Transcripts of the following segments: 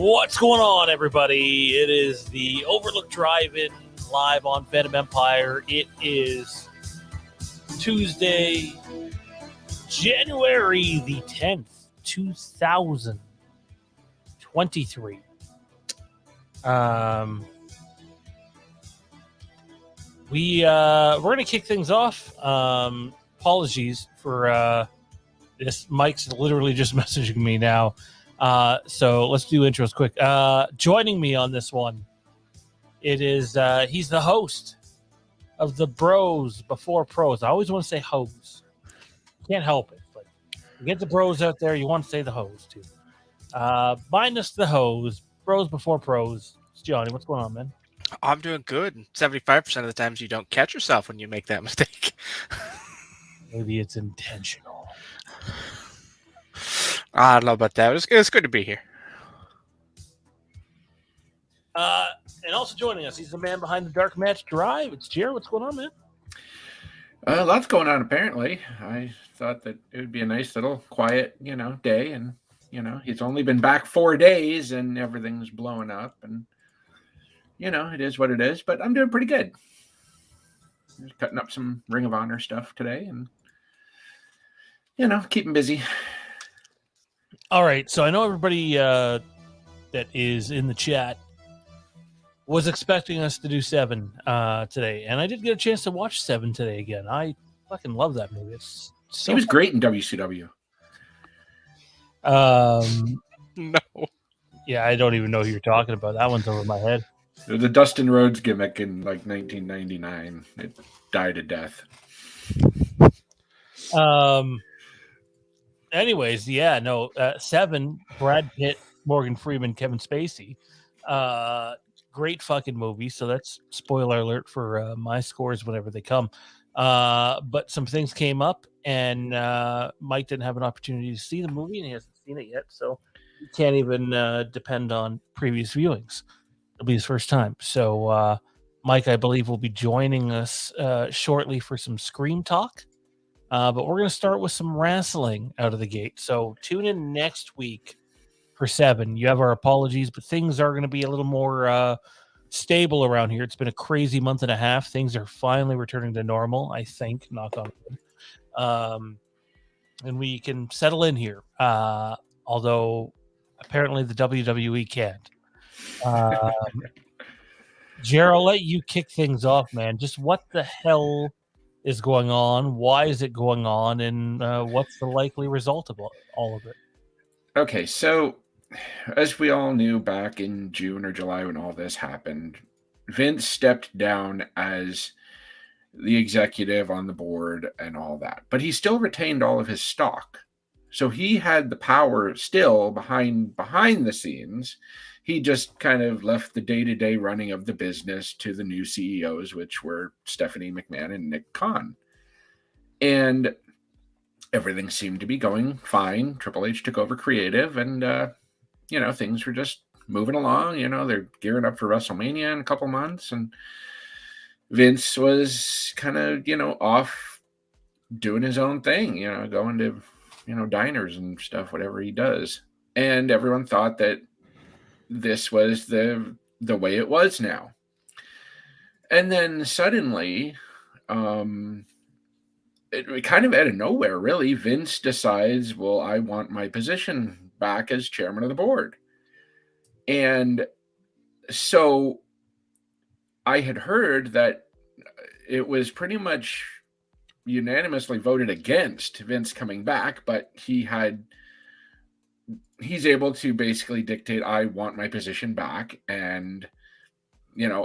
What's going on, everybody? It is the Overlook Drive-In live on Phantom Empire. It is Tuesday, January the 10th, 2023. We're going to kick things off. Apologies for this. Mike's literally just messaging me now. So let's do intros quick. Joining me on this one, it is he's the host of the Bros Before Pros. I always want to say hose. Can't help it, but you get the bros out there, you want to say the hose too. Minus the hose, Bros Before Pros. It's Johnny. What's going on, man? I'm doing good. 75% of the times you don't catch yourself when you make that mistake. Maybe it's intentional. I don't know about that. It's good to be here. And also joining us, he's the man behind the Dark Match Drive. It's Jared. What's going on, man? Lots going on, apparently. I thought that it would be a nice little quiet, day. And, he's only been back 4 days and everything's blowing up. And, it is what it is. But I'm doing pretty good. Just cutting up some Ring of Honor stuff today and, keeping busy. All right, so I know everybody that is in the chat was expecting us to do 7 today, and I did get a chance to watch 7 today again. I fucking love that movie. It's so he was great in WCW. No. Yeah, I don't even know who you're talking about. That one's over my head. The Dustin Rhodes gimmick in 1999. It died a death. Anyways, 7, Brad Pitt, Morgan Freeman, Kevin Spacey. Great fucking movie. So that's spoiler alert for my scores whenever they come. But some things came up, and Mike didn't have an opportunity to see the movie, and he hasn't seen it yet. So he can't even depend on previous viewings. It'll be his first time. So Mike, I believe, will be joining us shortly for some Scream talk. But we're going to start with some wrestling out of the gate. So tune in next week for 7. You have our apologies, but things are going to be a little more stable around here. It's been a crazy month and a half. Things are finally returning to normal, I think, knock on wood. And we can settle in here, although apparently the WWE can't. Jer, I'll let you kick things off, man. Just what the hell is going on? Why is it going on? And what's the likely result of all of it? Okay, so as we all knew back in June or July when all this happened, Vince stepped down as the executive on the board and all that. But he still retained all of his stock. So he had the power still behind the scenes. He just kind of left the day-to-day running of the business to the new CEOs, which were Stephanie McMahon and Nick Khan. And everything seemed to be going fine. Triple H took over creative, and, things were just moving along. They're gearing up for WrestleMania in a couple months, and Vince was kind of, off doing his own thing, going to, diners and stuff, whatever he does. And everyone thought that this was the way it was now. And then suddenly, it kind of out of nowhere, really, Vince decides, well, I want my position back as chairman of the board. And so I had heard that it was pretty much unanimously voted against Vince coming back, but he's able to basically dictate, I want my position back, and,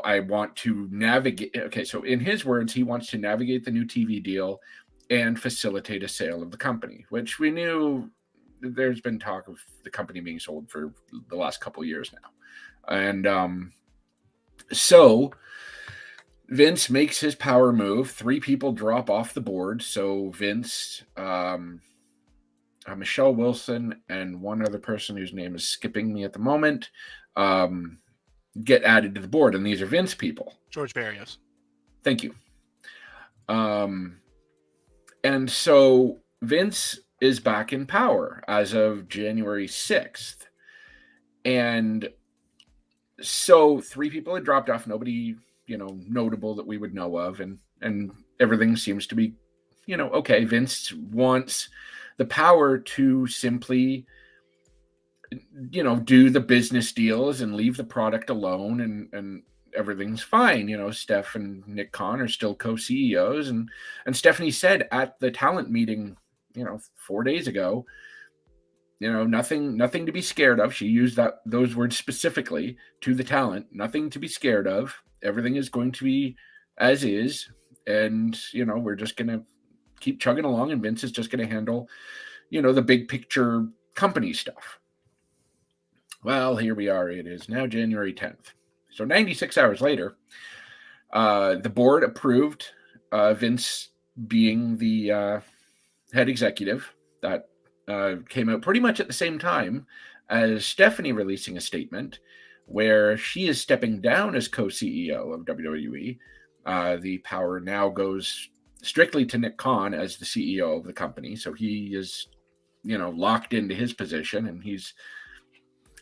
I want to navigate. Okay, so in his words, he wants to navigate the new TV deal and facilitate a sale of the company, which we knew there's been talk of the company being sold for the last couple of years now. And so Vince makes his power move. 3 people drop off the board. So Vince, Michelle Wilson, and one other person whose name is skipping me at the moment, get added to the board. And these are Vince people. George Barrios. Thank you. And so Vince is back in power as of January 6th. And so 3 people had dropped off, nobody, notable that we would know of, and everything seems to be, okay. Vince wants the power to simply, do the business deals and leave the product alone, and everything's fine. Steph and Nick Khan are still co-CEOs, and Stephanie said at the talent meeting, 4 days ago, nothing to be scared of. She used those words specifically to the talent. Nothing to be scared of. Everything is going to be as is, and we're just going to keep chugging along, and Vince is just going to handle, the big picture company stuff. Well, here we are. It is now January 10th. So 96 hours later, the board approved Vince being the head executive. That came out pretty much at the same time as Stephanie releasing a statement where she is stepping down as co-CEO of WWE. The power now goes strictly to Nick Khan as the CEO of the company. So he is, locked into his position, and he's,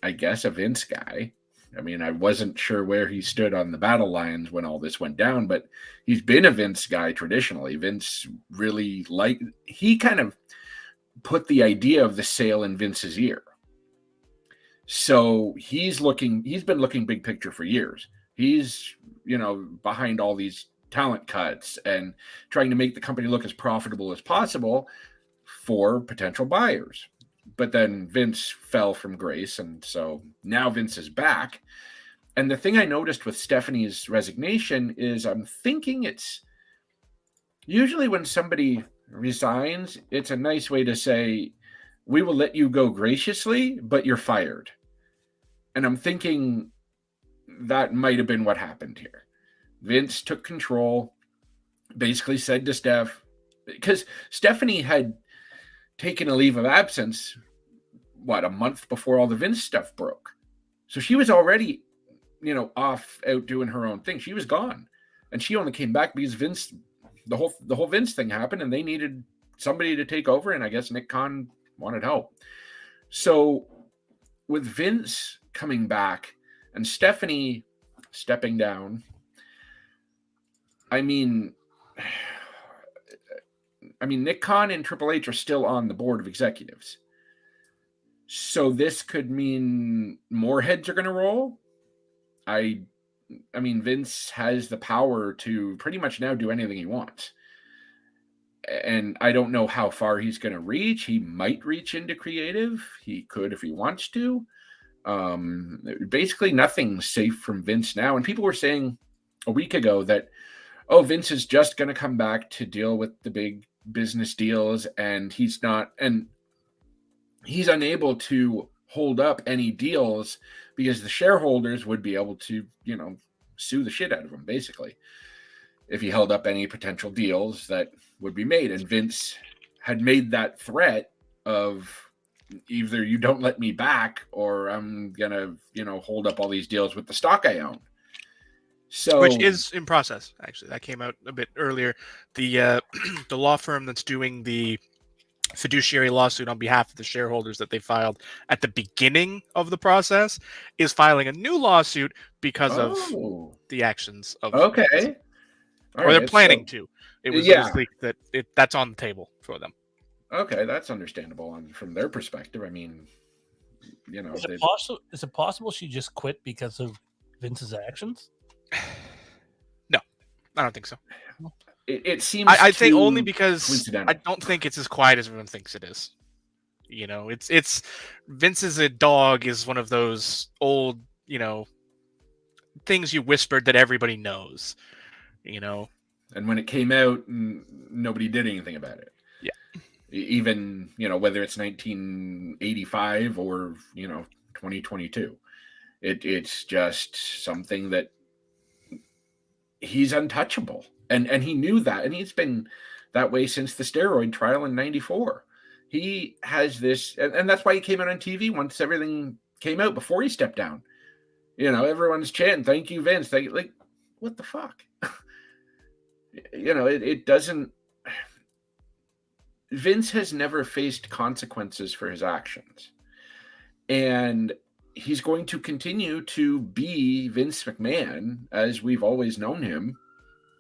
I guess, a Vince guy. I mean, I wasn't sure where he stood on the battle lines when all this went down, but he's been a Vince guy traditionally. Vince really he kind of put the idea of the sale in Vince's ear. So he's been looking big picture for years. He's, behind all these talent cuts and trying to make the company look as profitable as possible for potential buyers. But then Vince fell from grace, and so now Vince is back. And the thing I noticed with Stephanie's resignation is I'm thinking it's usually when somebody resigns, it's a nice way to say, we will let you go graciously, but you're fired. And I'm thinking that might have been what happened here. Vince took control, basically said to Steph, because Stephanie had taken a leave of absence, a month before all the Vince stuff broke. So she was already, off out doing her own thing. She was gone. And she only came back because Vince, the whole Vince thing happened, and they needed somebody to take over. And I guess Nick Khan wanted help. So with Vince coming back and Stephanie stepping down, I mean, Nick Khan and Triple H are still on the board of executives. So this could mean more heads are going to roll. I mean, Vince has the power to pretty much now do anything he wants. And I don't know how far he's going to reach. He might reach into creative. He could if he wants to. Basically, nothing's safe from Vince now. And people were saying a week ago that, Vince is just going to come back to deal with the big business deals, and he's unable to hold up any deals because the shareholders would be able to, sue the shit out of him, basically, if he held up any potential deals that would be made. And Vince had made that threat of either you don't let me back or I'm going to, hold up all these deals with the stock I own. So, which is in process, actually. That came out a bit earlier. The the law firm that's doing the fiduciary lawsuit on behalf of the shareholders that they filed at the beginning of the process is filing a new lawsuit because of the actions of okay. Or they're planning to. It was leaked that that's on the table for them. Okay, that's understandable from their perspective. I mean, is it possible she just quit because of Vince's actions? No, I don't think so. It seems. I think only because I don't think it's as quiet as everyone thinks it is. It's Vince's a dog is one of those old, things you whispered that everybody knows. And when it came out, nobody did anything about it. Yeah. Even, whether it's 1985 or, 2022, it's just something that he's untouchable. And he knew that. And he's been that way since the steroid trial in 94. He has this, and that's why he came out on TV once everything came out before he stepped down. Everyone's chanting, "Thank you, Vince." What the fuck? It doesn't. Vince has never faced consequences for his actions. And he's going to continue to be Vince McMahon as we've always known him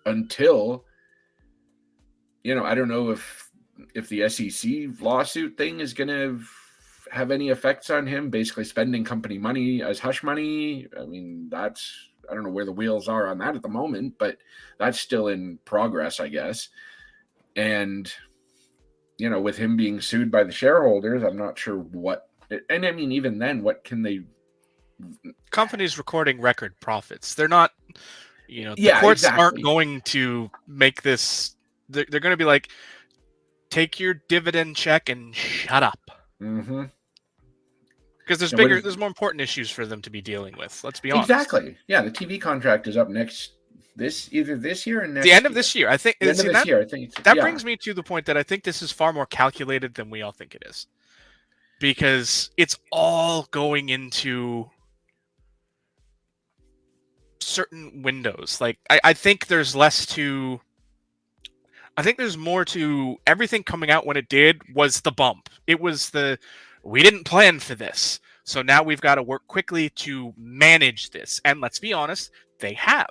until, I don't know if the SEC lawsuit thing is going to have any effects on him, basically spending company money as hush money. I mean, I don't know where the wheels are on that at the moment, but that's still in progress, I guess. And, with him being sued by the shareholders, I'm not sure what, and I mean, even then, what can they? Companies recording record profits. They're not, the courts aren't going to make this. They're going to be like, take your dividend check and shut up. Mm-hmm. Because there's more important issues for them to be dealing with. Let's be honest. Exactly. Yeah, the TV contract is up either this year or next. The end of this year, I think. The end of this year, I think. That brings me to the point that I think this is far more calculated than we all think it is, because it's all going into certain windows. Like I think there's less to. I think there's more to everything coming out when it did was the bump. It was we didn't plan for this. So now we've got to work quickly to manage this. And let's be honest, they have.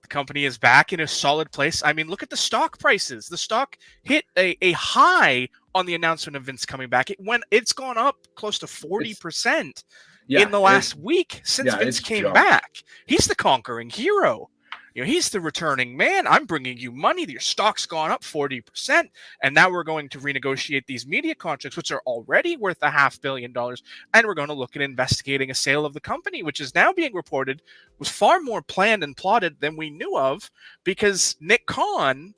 The company is back in a solid place. I mean, look at the stock prices. The stock hit a high on the announcement of Vince coming back. It's gone up close to 40% in the last week since Vince came back. He's the conquering hero. He's the returning man. I'm bringing you money. Your stock's gone up 40%. And now we're going to renegotiate these media contracts, which are already worth $500 million. And we're going to look at investigating a sale of the company, which is now being reported was far more planned and plotted than we knew of, because Nick Khan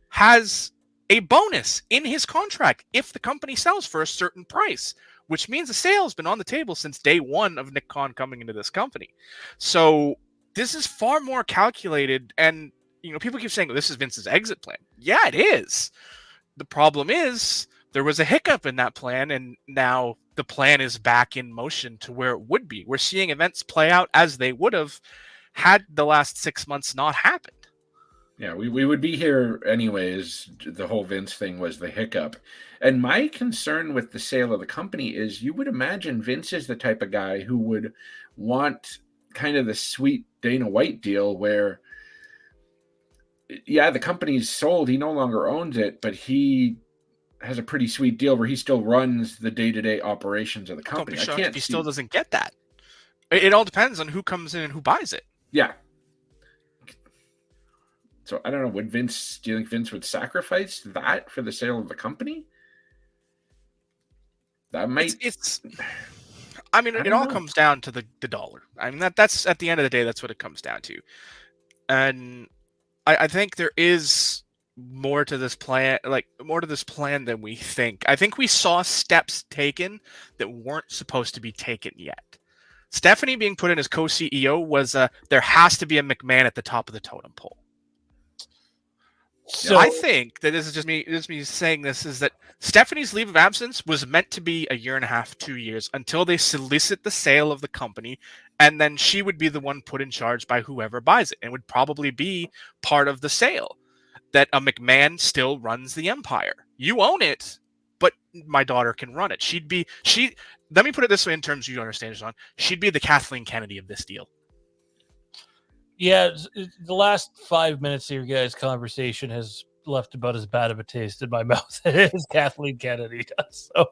has a bonus in his contract if the company sells for a certain price, which means the sale has been on the table since day one of Nick Khan coming into this company. So this is far more calculated, and people keep saying, this is Vince's exit plan. Yeah, it is. The problem is there was a hiccup in that plan, and now the plan is back in motion to where it would be. We're seeing events play out as they would have had the last 6 months not happened. Yeah, we would be here anyways. The whole Vince thing was the hiccup. And my concern with the sale of the company is, you would imagine Vince is the type of guy who would want kind of the sweet Dana White deal where, the company's sold, he no longer owns it, but he has a pretty sweet deal where he still runs the day-to-day operations of the company. Don't be shocked if he still doesn't get that. It all depends on who comes in and who buys it. Yeah. So I don't know, do you think Vince would sacrifice that for the sale of the company? That might... It all comes down to the dollar. I mean, that's at the end of the day, that's what it comes down to. And I think there is more to this plan, than we think. I think we saw steps taken that weren't supposed to be taken yet. Stephanie being put in as co-CEO was there has to be a McMahon at the top of the totem pole. So I think that this is just me saying this, is that Stephanie's leave of absence was meant to be 1.5 years, 2 years, until they solicit the sale of the company, and then she would be the one put in charge by whoever buys it, and would probably be part of the sale, that a McMahon still runs the empire. You own it, but my daughter can run it. Let me put it this way in terms you understand, Shawn. She'd be the Kathleen Kennedy of this deal. Yeah, the last 5 minutes of your guys' conversation has left about as bad of a taste in my mouth as Kathleen Kennedy does. So,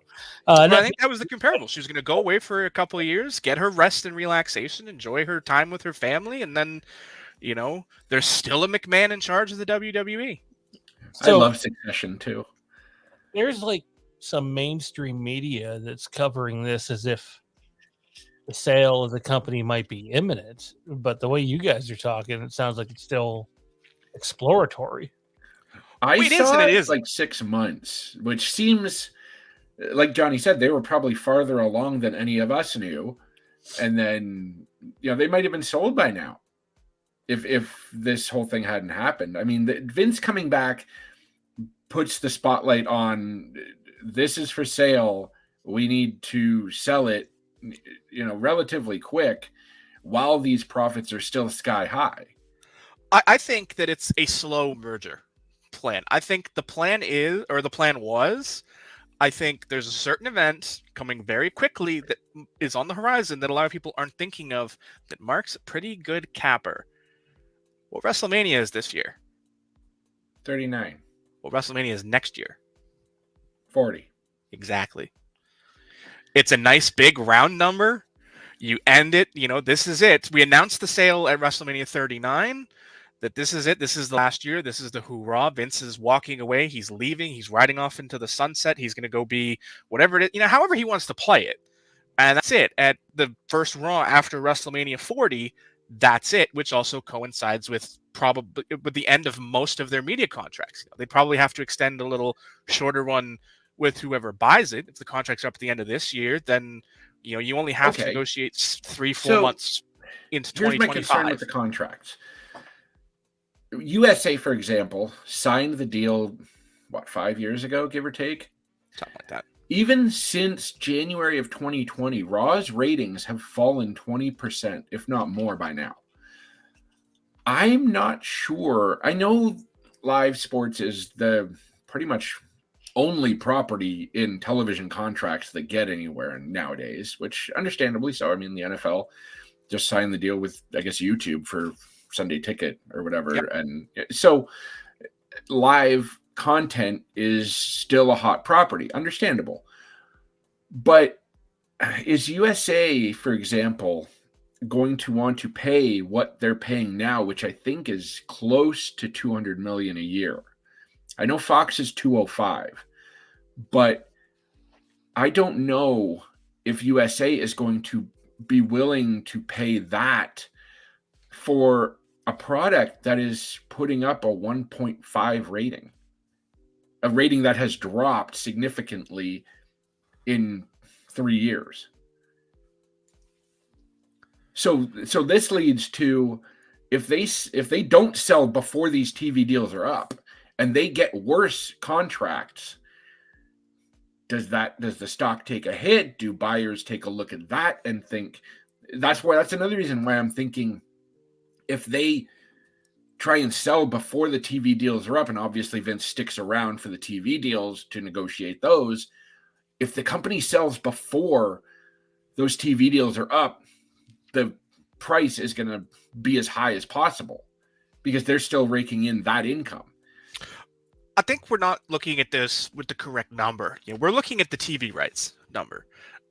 I think that was the comparable. She was going to go away for a couple of years, get her rest and relaxation, enjoy her time with her family, and then, there's still a McMahon in charge of the WWE. So, I love Succession too. There's some mainstream media that's covering this as if the sale of the company might be imminent, but the way you guys are talking, it sounds like it's still exploratory. I saw it is 6 months, which seems, like Johnny said, they were probably farther along than any of us knew. And then, they might have been sold by now if this whole thing hadn't happened. I mean, Vince coming back puts the spotlight on, this is for sale. We need to sell it, relatively quick, while these profits are still sky high. I think that it's a slow merger plan. I think the plan was, I think there's a certain event coming very quickly that is on the horizon that a lot of people aren't thinking of that marks a pretty good capper. What WrestleMania is this year? 39. What WrestleMania is next year? 40. Exactly. It's a nice big round number. You end it, this is it. We announced the sale at WrestleMania 39. That this is it. This is the last year. This is the hoorah. Vince is walking away. He's leaving. He's riding off into the sunset. He's going to go be whatever it is, however he wants to play it. And that's it. At the first Raw after WrestleMania 40, that's it, which also coincides with probably with the end of most of their media contracts. They probably have to extend a little shorter one with whoever buys it. If the contract's are up at the end of this year, then you only have to negotiate 3-4 months into 2025. Here's my concern with the contracts. USA, for example, signed the deal, 5 years ago, give or take? Something like that. Even since January of 2020, Raw's ratings have fallen 20%, if not more by now. I'm not sure. I know live sports is the pretty much only property in television contracts that get anywhere nowadays, which understandably so. I mean, the NFL just signed the deal with, I guess, YouTube for Sunday Ticket or whatever. Yep. And so live content is still a hot property, understandable. But is USA, for example, going to want to pay what they're paying now, which I think is close to $200 million a year? I know Fox is 205, but I don't know if USA is going to be willing to pay that for a product that is putting up a 1.5 rating, a rating that has dropped significantly in 3 years. So this leads to if they don't sell before these TV deals are up and they get worse contracts, does the stock take a hit? Do buyers take a look at that and think that's another reason why I'm thinking if they try and sell before the TV deals are up, and obviously Vince sticks around for the TV deals to negotiate those, if the company sells before those TV deals are up, the price is going to be as high as possible because they're still raking in that income. I think we're not looking at this with the correct number. We're looking at the TV rights number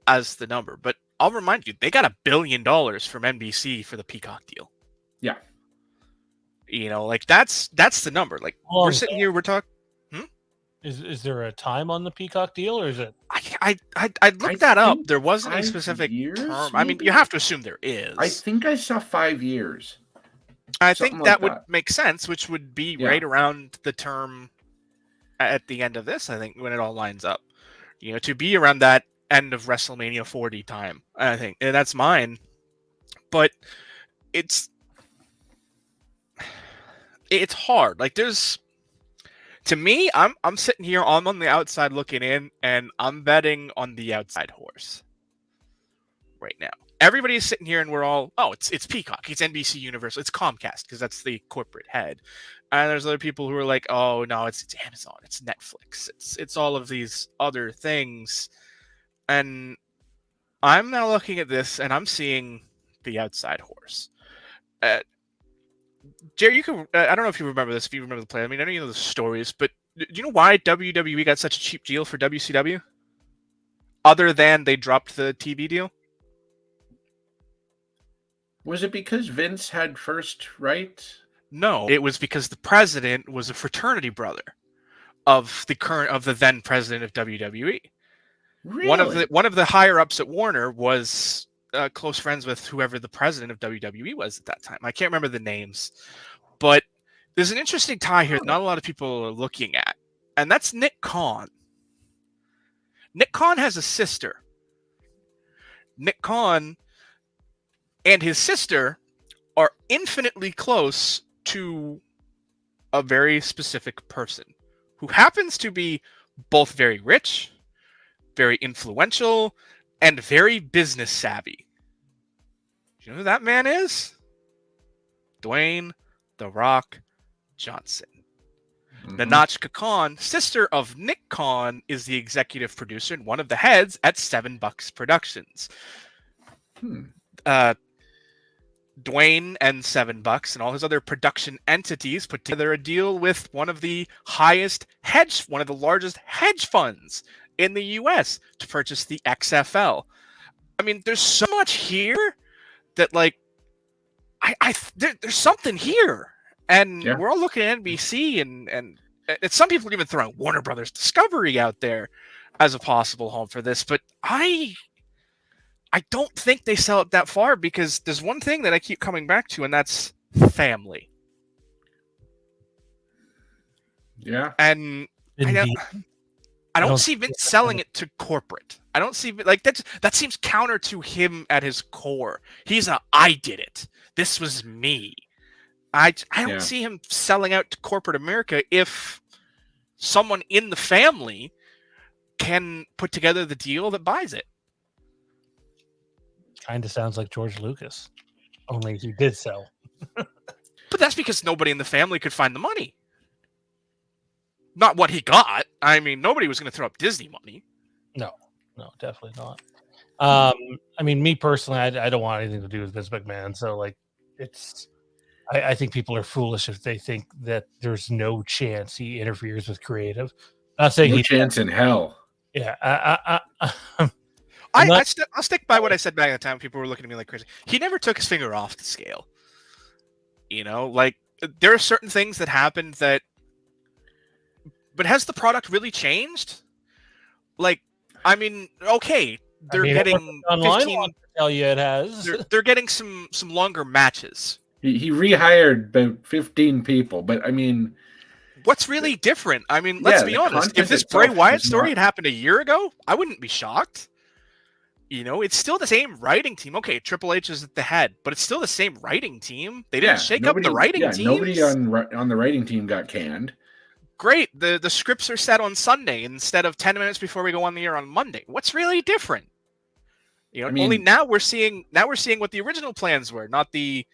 as the number, but I'll remind you, they got $1 billion from NBC for the Peacock deal. Yeah. That's the number. We're sitting here, we're talking. Is there a time on the Peacock deal, or is it? I looked that up. There wasn't a specific term. Maybe? I mean, you have to assume there is. I think I saw 5 years. I think that would make sense, which would be right around the term at the end of this, I think, when it all lines up. To be around that end of WrestleMania 40 time, I think. And that's mine. But it's hard. To me, I'm sitting here, I'm on the outside looking in, and I'm betting on the outside horse right now. Everybody's sitting here and we're all, it's Peacock, it's NBC Universal, it's Comcast, because that's the corporate head. And there's other people who are like, oh no, it's Amazon, it's Netflix, it's all of these other things. And I'm now looking at this and I'm seeing the outside horse. Jerry, I don't know if you remember this, if you remember the play. I mean, I know you know the stories, but do you know why WWE got such a cheap deal for WCW? Other than they dropped the TV deal? Was it because Vince had first right? No, it was because the president was a fraternity brother of the then president of WWE. Really? One of the higher ups at Warner was close friends with whoever the president of WWE was at that time. I can't remember the names, but there's an interesting tie here that not a lot of people are looking at, and that's Nick Khan. Nick Khan has a sister. Nick Khan and his sister are infinitely close to a very specific person who happens to be both very rich, very influential, and very business savvy. Do you know who that man is? Dwayne "The Rock" Johnson. Nahnatchka Khan, sister of Nick Khan, is the executive producer and one of the heads at $7 Productions. Dwayne and $7 and all his other production entities put together a deal with one of the largest hedge funds in the U.S. to purchase the XFL. I mean, there's so much here that, like, there's something here, and we're all looking at NBC, and some people are even throwing Warner Brothers Discovery out there as a possible home for this, but I don't think they sell it that far, because there's one thing that I keep coming back to, and that's family. Yeah. And I don't see Vince selling it to corporate. I don't see, like, that seems counter to him at his core. I did it. This was me. I don't see him selling out to corporate America if someone in the family can put together the deal that buys it. Kind of sounds like George Lucas, only he did sell. But that's because nobody in the family could find the money. Not what he got. I mean, nobody was going to throw up Disney money. No, definitely not. I mean, me personally, I don't want anything to do with Vince McMahon. So, like, I think people are foolish if they think that there's no chance he interferes with creative. Not saying no chance in hell. Yeah, I'll stick by what I said back at the time. People were looking at me like crazy. He never took his finger off the scale. You know, like, there are certain things that happened that. But has the product really changed? Like, I mean, okay, they're getting online. 15, To tell you it has. They're getting some longer matches. He rehired about 15 people, but I mean, what's really different? I mean, let's be honest. If this Bray Wyatt story had happened a year ago, I wouldn't be shocked. You know, it's still the same writing team. Okay, Triple H is at the head, but it's still the same writing team. They didn't shake up the writing team. Nobody on the writing team got canned. Great. The scripts are set on Sunday instead of 10 minutes before we go on the air on Monday. What's really different? You know, only now we're seeing what the original plans were, not the,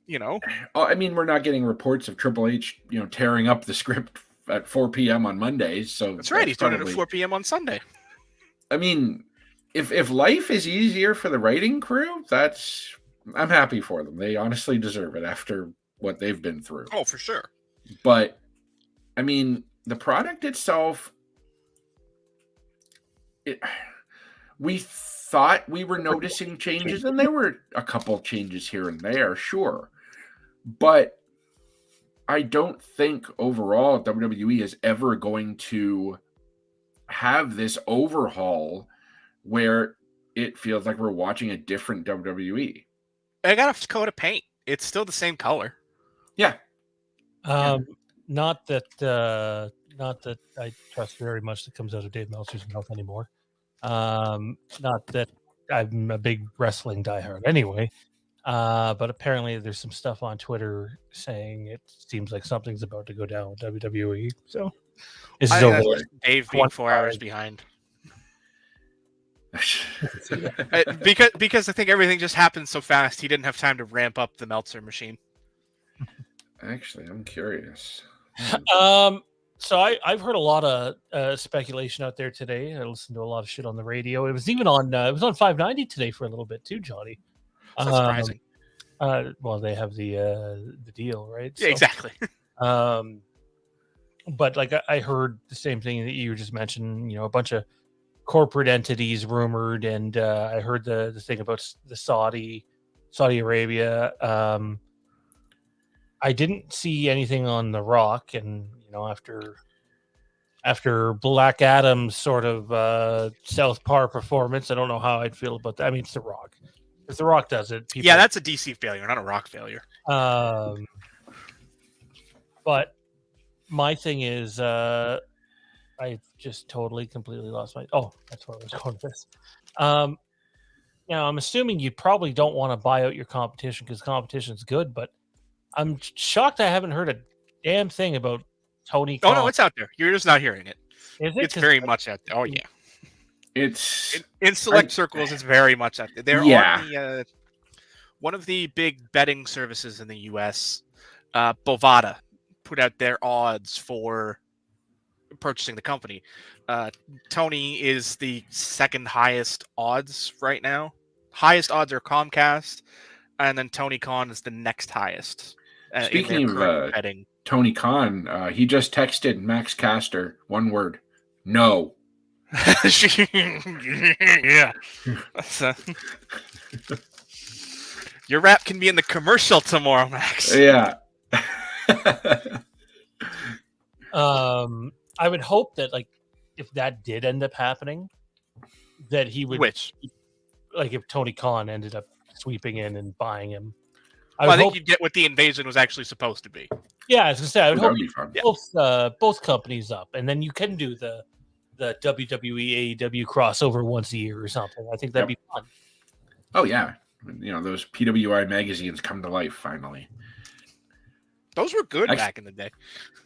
you know. I mean, we're not getting reports of Triple H, you know, tearing up the script at 4 p.m. on Mondays. So that's right. He's doing it at 4 p.m. on Sunday. I mean, if life is easier for the writing crew, I'm happy for them. They honestly deserve it after what they've been through. Oh, for sure. But I mean, the product itself, we thought we were noticing changes, and there were a couple changes here and there, sure. But I don't think overall WWE is ever going to have this overhaul where it feels like we're watching a different WWE. I got a coat of paint. It's still the same color. Yeah. Not that I trust very much that comes out of Dave Meltzer's mouth anymore. Not that I'm a big wrestling diehard anyway. But apparently there's some stuff on Twitter saying it seems like something's about to go down with WWE. So this is over. Dave being 4 hours behind. because I think everything just happened so fast, he didn't have time to ramp up the Meltzer machine. Actually, I'm curious. So I've heard a lot of speculation out there today. I listened to a lot of shit on the radio. It was even on 590 today for a little bit too, Johnny. That's surprising. Well, they have the deal, right? Yeah, exactly. But like I heard the same thing that you just mentioned. You know, a bunch of corporate entities rumored, and I heard the thing about the Saudi Arabia. I didn't see anything on The Rock, and you know, after Black Adam's sort of South Park performance, I don't know how I'd feel about that. I mean, it's The Rock. If The Rock does it, people... yeah, that's a DC failure, not a Rock failure. But my thing is, I just completely lost my... Oh, that's where I was going with this. Now, I'm assuming you probably don't want to buy out your competition because competition's good, but I'm shocked I haven't heard a damn thing about Tony Khan. Oh, no, it's out there. You're just not hearing it. Is it? It's very much out there. Oh, yeah. It's in select circles. It's very much out there. They're on the one of the big betting services in the U.S., Bovada, put out their odds for purchasing the company. Tony is the second highest odds right now. Highest odds are Comcast, and then Tony Khan is the next highest in their Speaking current of betting. Tony Khan, he just texted Max Caster, one word, no. Yeah. Your rap can be in the commercial tomorrow, Max. Yeah. I would hope that, like, if that did end up happening, that he would, Which? like, if Tony Khan ended up sweeping in and buying him. I think you'd get what the invasion was actually supposed to be. Yeah, I was gonna say, I would hope be fun. both companies up, and then you can do the WWE AEW crossover once a year or something. I think that'd be fun. Oh yeah, those PWI magazines come to life finally. Those were good back in the day.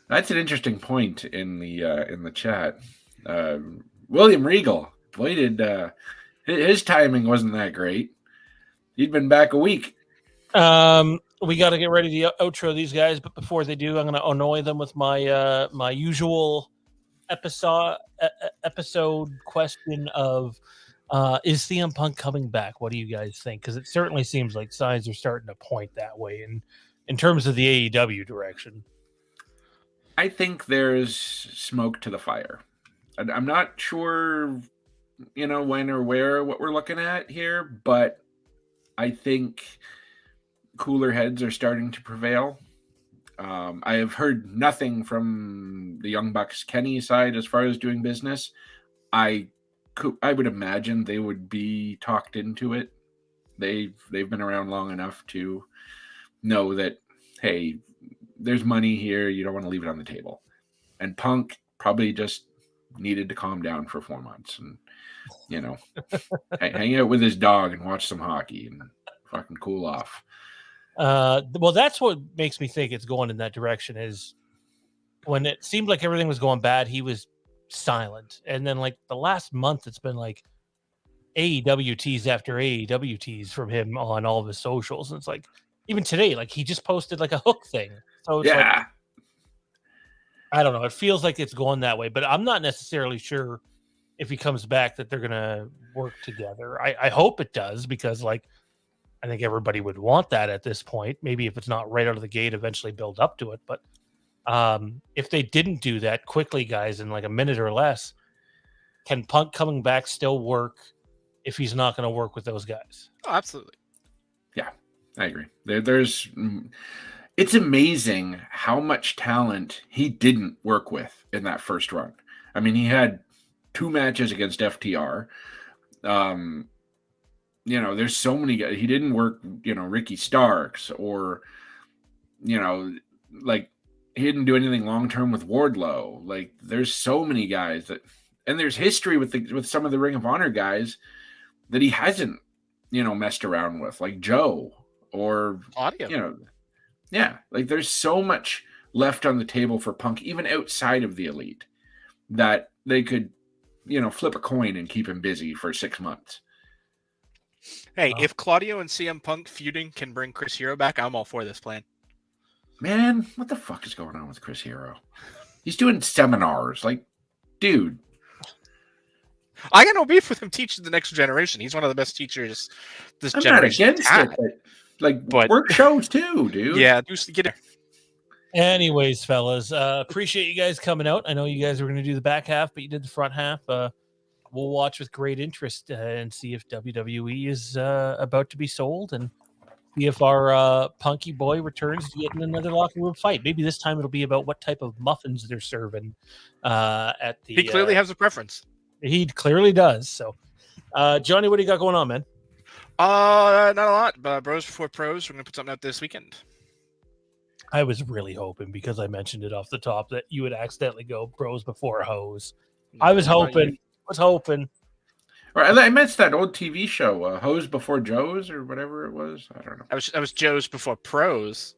That's an interesting point in the chat. William Regal, boy, did his timing wasn't that great. He'd been back a week. We got to get ready to outro these guys, but before they do, I'm going to annoy them with my my usual episode question of is CM Punk coming back? What do you guys think? Because it certainly seems like signs are starting to point that way in terms of the AEW direction. I think there's smoke to the fire. I'm not sure, when or where what we're looking at here, but I think cooler heads are starting to prevail. I have heard nothing from the Young Bucks Kenny side as far as doing business. I would imagine they would be talked into it. They've been around long enough to know that, hey, there's money here. You don't want to leave it on the table. And Punk probably just needed to calm down for 4 months and, hang out with his dog and watch some hockey and fucking cool off. Well, that's what makes me think it's going in that direction is when it seemed like everything was going bad, he was silent. And then like the last month, it's been like AEW tease after AEW tease from him on all of his socials. And it's like, even today, like he just posted like a hook thing. So it's like, I don't know. It feels like it's going that way, but I'm not necessarily sure if he comes back that they're going to work together. I hope it does because like, I think everybody would want that at this point. Maybe if it's not right out of the gate, eventually build up to it. But if they didn't do that quickly, guys, in like a minute or less, can Punk coming back still work if he's not going to work with those guys? Oh, absolutely. Yeah, I agree. It's amazing how much talent he didn't work with in that first run. I mean, he had 2 matches against FTR. There's so many guys. He didn't work, Ricky Starks or, like he didn't do anything long-term with Wardlow. Like there's so many guys and there's history with some of the Ring of Honor guys that he hasn't, messed around with, like Joe or Audio. Yeah, like there's so much left on the table for Punk, even outside of the Elite, that they could, flip a coin and keep him busy for 6 months. Hey, if Claudio and CM Punk feuding can bring Chris Hero back, I'm all for this plan. Man, what the fuck is going on with Chris Hero? He's doing seminars. Like, dude. I got no beef with him teaching the next generation. He's one of the best teachers this generation. I'm not against it, but work shows too, dude. Yeah, just get it. Anyways, fellas, appreciate you guys coming out. I know you guys were going to do the back half, but you did the front half. We'll watch with great interest and see if WWE is about to be sold and see if our Punky boy returns to get in another locker room fight. Maybe this time it'll be about what type of muffins they're serving at the... He clearly has a preference. He clearly does. So, Johnny, what do you got going on, man? Not a lot, but Bros Before Pros, we're going to put something out this weekend. I was really hoping, because I mentioned it off the top, that you would accidentally go Bros Before Hoes. I was hoping. Or I missed that old TV show, Hose Before Joes or whatever it was. I don't know. I was Joes Before Pros.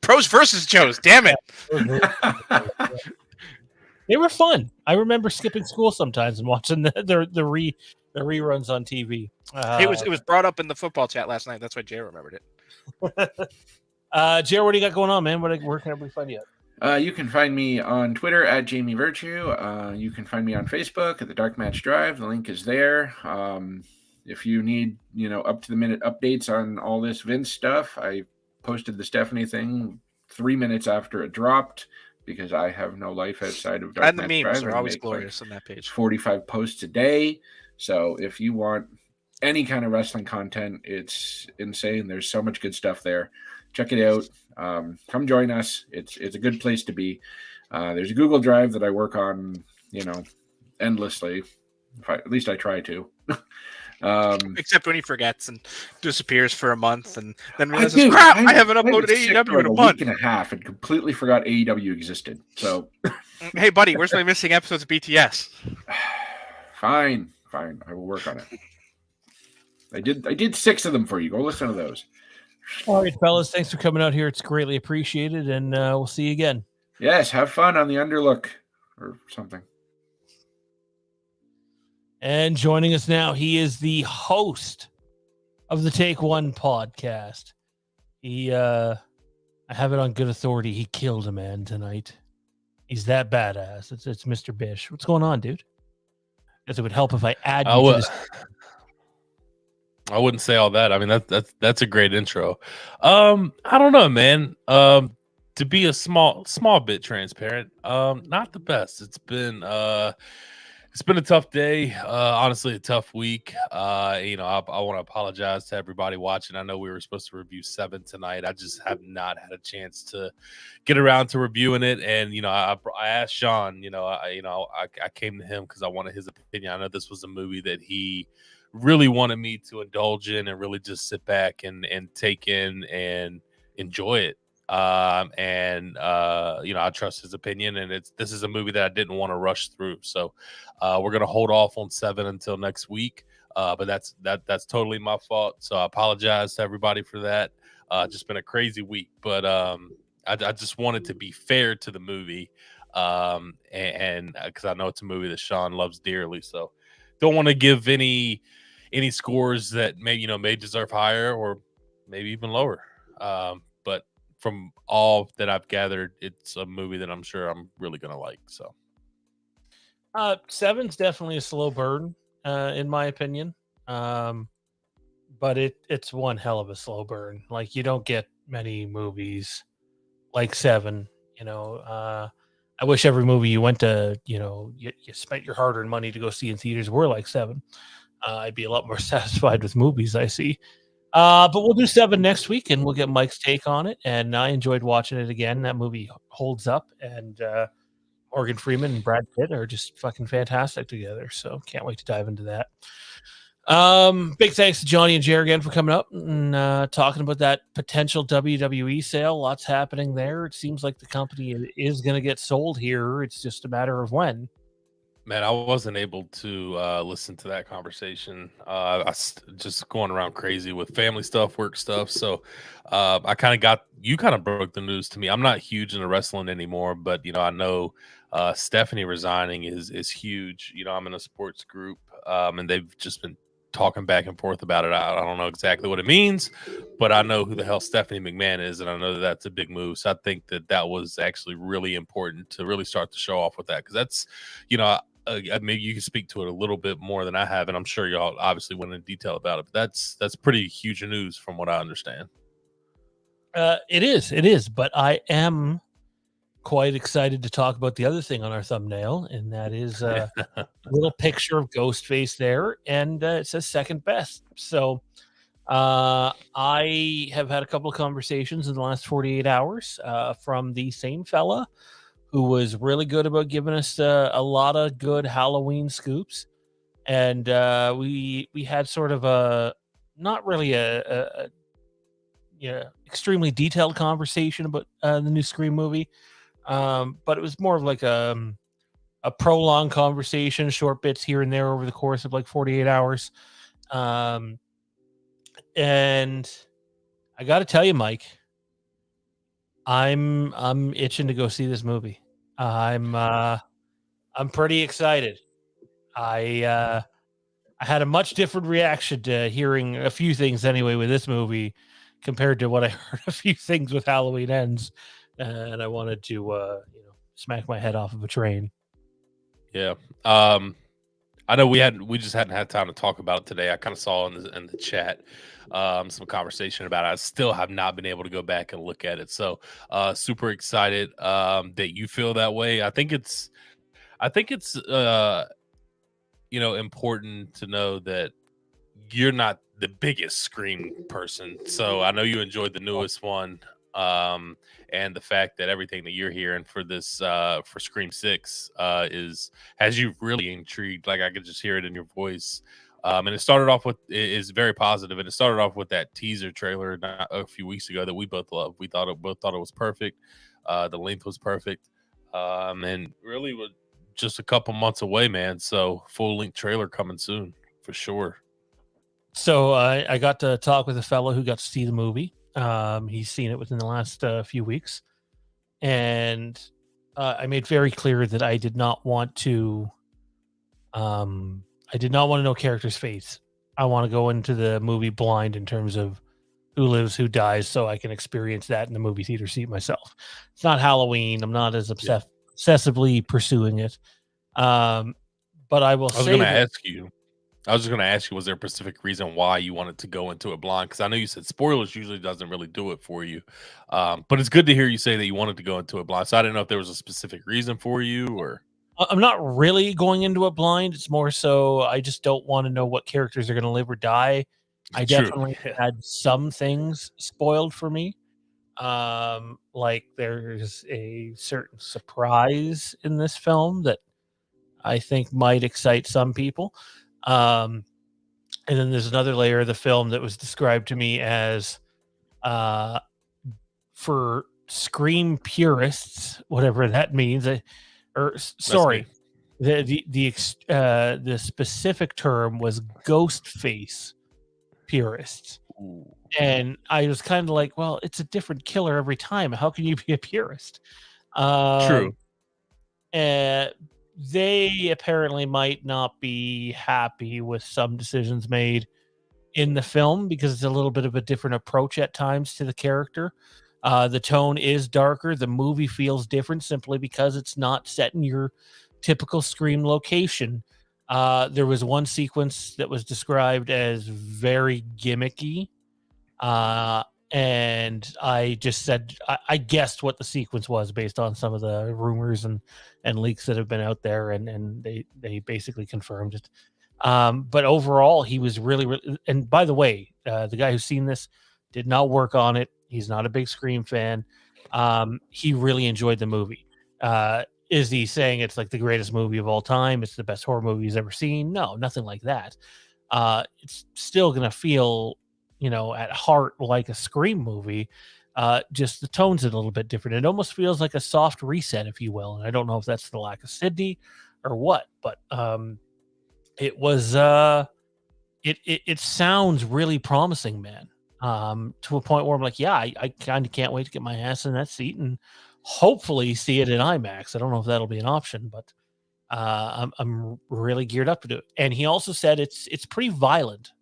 Pros versus Joes. Damn it. They were fun. I remember skipping school sometimes and watching the reruns on TV. It was brought up in the football chat last night. That's why Jay remembered it. Jared, what do you got going on, man? Where can everybody find you at? You can find me on Twitter at Jamie Virtue. You can find me on Facebook at the Dark Match Drive. The link is there. If you need, up to the minute updates on all this Vince stuff, I posted the Stephanie thing 3 minutes after it dropped because I have no life outside of Dark And Match the memes Drive. are always glorious on that page. 45 posts a day. So if you want any kind of wrestling content, it's insane. There's so much good stuff there. Check it out. Come join us. It's a good place to be. There's a Google Drive that I work on, endlessly. At least I try to. Except when he forgets and disappears for a month, and then realizes, crap, I haven't uploaded AEW in a month. Week and a half, and completely forgot AEW existed. So, hey, buddy, where's my missing episodes of BTS? Fine. I will work on it. I did 6 of them for you. Go listen to those. All right, fellas. Thanks for coming out here. It's greatly appreciated, and we'll see you again. Yes, have fun on the Underlook or something. And joining us now, he is the host of the Take One podcast. He, I have it on good authority. He killed a man tonight. He's that badass. It's Mr. Bish. What's going on, dude? Because it would help if I add you to this. I wouldn't say all that. I mean, that's a great intro. I don't know, man. To be a small bit transparent, not the best. It's been a tough day. Honestly, a tough week. I want to apologize to everybody watching. I know we were supposed to review 7 tonight. I just have not had a chance to get around to reviewing it. And I asked Shawn. I came to him because I wanted his opinion. I know this was a movie that he really wanted me to indulge in and really just sit back and take in and enjoy it. I trust his opinion, and this is a movie that I didn't want to rush through. So we're gonna hold off on 7 until next week. But that's totally my fault. So I apologize to everybody for that. Just been a crazy week, but I just wanted to be fair to the movie, and because I know it's a movie that Shawn loves dearly. So don't want to give any scores that may deserve higher or maybe even lower. But from all that I've gathered, it's a movie that I'm sure I'm really gonna like. So 7's definitely a slow burn, in my opinion. But it's one hell of a slow burn. Like, you don't get many movies like 7. I wish every movie you went to, you spent your hard-earned money to go see in theaters were like 7. I'd be a lot more satisfied with movies I see. But we'll do 7 next week, and we'll get Mike's take on it. And I enjoyed watching it again. That movie holds up, and Morgan Freeman and Brad Pitt are just fucking fantastic together. So can't wait to dive into that. Big thanks to Johnny and Jer again for coming up and talking about that potential WWE sale. Lots happening there. It seems like the company is going to get sold here. It's just a matter of when. Man, I wasn't able to listen to that conversation. Just going around crazy with family stuff, work stuff. So I kind of broke the news to me. I'm not huge into wrestling anymore, but I know Stephanie resigning is huge. I'm in a sports group, and they've just been talking back and forth about it. I don't know exactly what it means, but I know who the hell Stephanie McMahon is, and I know that's a big move. So I think that was actually really important to really start to show off with that, because that's, maybe you can speak to it a little bit more than I have, and I'm sure y'all obviously went into detail about it, but that's pretty huge news from what I understand. It is, but I am quite excited to talk about the other thing on our thumbnail, and that is a little picture of Ghostface there, and it says second best. So I have had a couple of conversations in the last 48 hours from the same fella who was really good about giving us a lot of good Halloween scoops. And we had sort of a, not really a extremely detailed conversation about the new Scream movie. But it was more of like a prolonged conversation, short bits here and there over the course of like 48 hours. And I got to tell you, Mike, I'm itching to go see this movie. I'm pretty excited. I had a much different reaction to hearing a few things anyway with this movie compared to what I heard a few things with Halloween Ends, and I wanted to smack my head off of a train. Yeah. I know we just hadn't had time to talk about it today. I kind of saw in the chat some conversation about it. I still have not been able to go back and look at it. So super excited that you feel that way. I think it's important to know that you're not the biggest Scream person. So I know you enjoyed the newest one. And the fact that everything that you're hearing for this for Scream 6 has you really intrigued. Like I could just hear it in your voice. And it started off with is very positive, and it started off with that teaser trailer a few weeks ago that we both loved. We both thought it was perfect. The length was perfect, and really was just a couple months away, man. So full length trailer coming soon for sure. So I got to talk with a fellow who got to see the movie. He's seen it within the last few weeks, and I made very clear that I did not want to. I did not want to know characters' fates. I want to go into the movie blind in terms of who lives, who dies, so I can experience that in the movie theater seat myself. It's not Halloween. I'm not as obsessively pursuing it. But I will say I was just going to ask you, was there a specific reason why you wanted to go into it blind? Because I know you said spoilers usually doesn't really do it for you. But it's good to hear you say that you wanted to go into it blind. So I didn't know if there was a specific reason for you or... I'm not really going into it blind. It's more so I just don't want to know what characters are going to live or die. I definitely had some things spoiled for me. Like there's a certain surprise in this film that I think might excite some people. And then there's another layer of the film that was described to me as for Scream purists, whatever that means. The specific term was ghost face purists. Ooh. And I was kind of like, well, it's a different killer every time. How can you be a purist? True. And they apparently might not be happy with some decisions made in the film because it's a little bit of a different approach at times to the character. The tone is darker. The movie feels different simply because it's not set in your typical Scream location. There was one sequence that was described as very gimmicky. And I just said, I guessed what the sequence was based on some of the rumors and leaks that have been out there. And they basically confirmed it. But overall, he was really, and by the way, the guy who's seen this did not work on it. He's not a big Scream fan. He really enjoyed the movie. Is he saying it's like the greatest movie of all time? It's the best horror movie he's ever seen? No, nothing like that. It's still going to feel, at heart like a Scream movie. Just the tone's a little bit different. It almost feels like a soft reset, if you will. And I don't know if that's the lack of Sydney or what, but it was it sounds really promising, man. To a point where I'm like, yeah, I kind of can't wait to get my ass in that seat and hopefully see it in IMAX. I don't know if that'll be an option, but I'm really geared up to do it. And he also said it's pretty violent.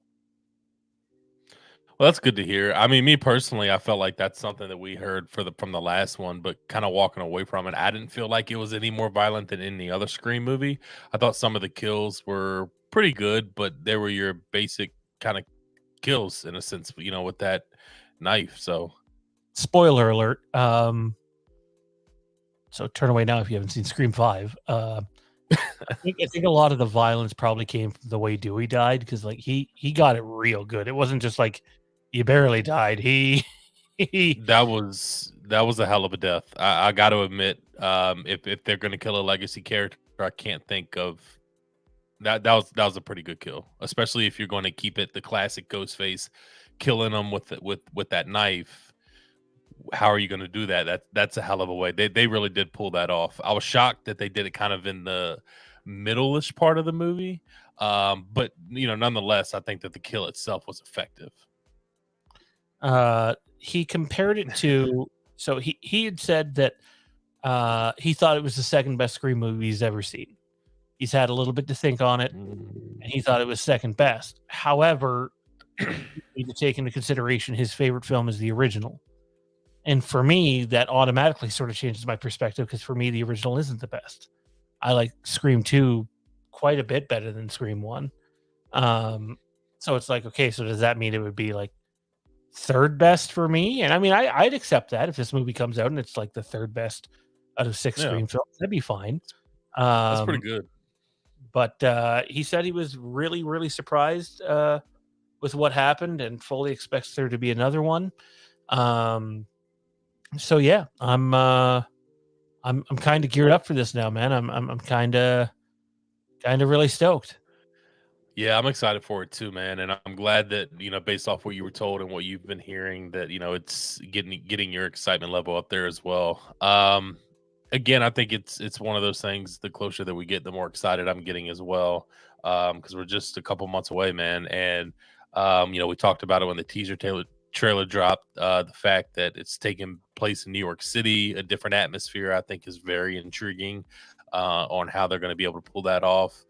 Well, that's good to hear. I mean, me personally, I felt like that's something that we heard from the last one, but kind of walking away from it, I didn't feel like it was any more violent than any other Scream movie. I thought some of the kills were pretty good, but they were your basic kind of kills in a sense, with that knife. So, spoiler alert. So turn away now if you haven't seen Scream 5. I think a lot of the violence probably came from the way Dewey died, because like he got it real good. It wasn't just like you barely died. That was a hell of a death. I got to admit, if they're going to kill a legacy character, I can't think of that. That was a pretty good kill, especially if you're going to keep it the classic Ghostface, killing them with that knife. How are you going to do that? That's a hell of a way. They really did pull that off. I was shocked that they did it kind of in the middle-ish part of the movie, but nonetheless, I think that the kill itself was effective. He compared it to, so he had said that he thought it was the second best Scream movie he's ever seen. He's had a little bit to think on it, and he thought it was second best. However, need to take into consideration his favorite film is the original. And for me, that automatically sort of changes my perspective because for me, the original isn't the best. I like Scream 2 quite a bit better than Scream 1. So it's like, okay, so does that mean it would be like third best for me? And I mean, I'd accept that if this movie comes out and it's like the third best out of 6 Yeah. Scream films, that'd be fine. That's pretty good. But he said he was really, really surprised with what happened and fully expects there to be another one. So yeah, I'm kind of geared up for this now, man. I'm kind of really stoked. Yeah, I'm excited for it too, man. And I'm glad that, based off what you were told and what you've been hearing, that, it's getting your excitement level up there as well. Again, I think it's one of those things, the closer that we get, the more excited I'm getting as well. Because we're just a couple months away, man. And we talked about it when the teaser trailer dropped. The fact that it's taking place in New York City, a different atmosphere, I think is very intriguing on how they're going to be able to pull that off.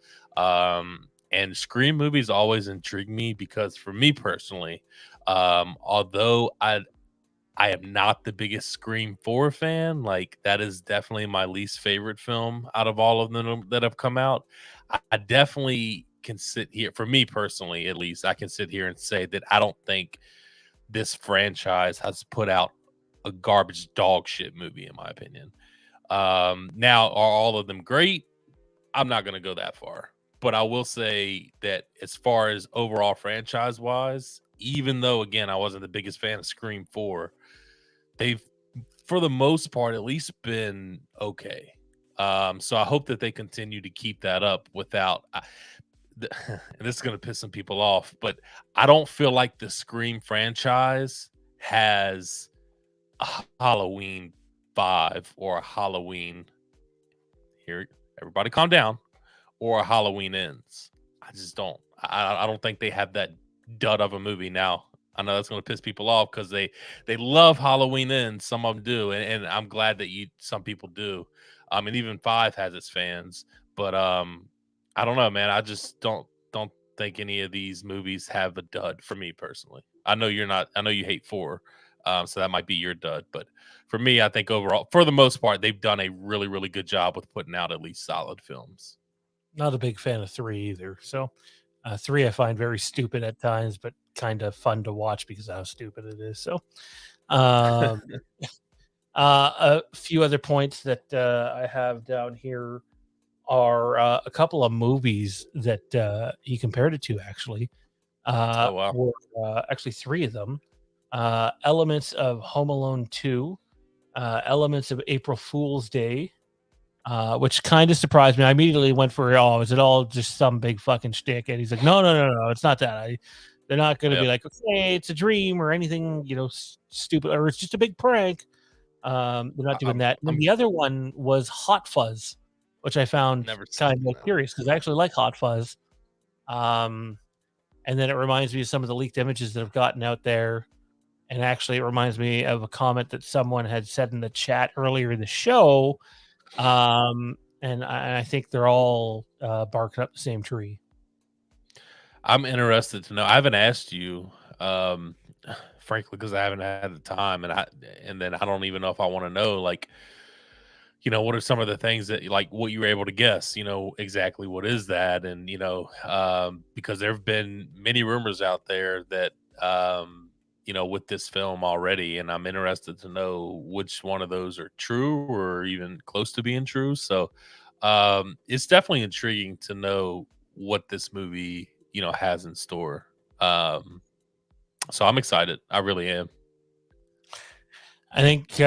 And Scream movies always intrigue me because for me personally, although I am not the biggest Scream 4 fan, like that is definitely my least favorite film out of all of them that have come out. I definitely can sit here, for me personally, at least I can sit here and say that I don't think this franchise has put out a garbage dog shit movie, in my opinion. Now, are all of them great? I'm not going to go that far. But I will say that as far as overall franchise wise, even though, again, I wasn't the biggest fan of Scream 4, they've, for the most part, at least been okay. So I hope that they continue to keep that up without, and this is going to piss some people off, but I don't feel like the Scream franchise has a Halloween 5 or a Halloween, here, everybody calm down, or a Halloween Ends. I just don't. I don't think they have that dud of a movie. Now, I know that's going to piss people off because they love Halloween Ends. Some of them do, and I'm glad that some people do. And even 5 has its fans, but I don't know, man. I just don't think any of these movies have a dud for me personally. I know you're not. I know you hate 4, so that might be your dud. But for me, I think overall, for the most part, they've done a really, really good job with putting out at least solid films. Not a big fan of 3 either. So 3 I find very stupid at times, but kind of fun to watch because of how stupid it is. So a few other points that I have down here are a couple of movies that he compared it to, actually. Oh, wow. Were, actually, 3 of them. Elements of Home Alone 2, elements of April Fool's Day, which kind of surprised me. I immediately went for, oh, is it all just some big fucking shtick? And he's like, no, it's not that. They're not going to be like, okay, it's a dream or anything, stupid, or it's just a big prank. They're not doing that. And then the other one was Hot Fuzz, which I found kind of curious because I actually like Hot Fuzz. And then it reminds me of some of the leaked images that have gotten out there. And actually, it reminds me of a comment that someone had said in the chat earlier in the show. And I think they're all barking up the same tree. I'm interested to know. I haven't asked you, frankly, because I haven't had the time, and then I don't even know if I want to know, like, what are some of the things that, like, what you were able to guess, exactly what is that, and because there have been many rumors out there that, with this film already, and I'm interested to know which one of those are true or even close to being true. So, it's definitely intriguing to know what this movie has in store. So I'm excited. I really am. I think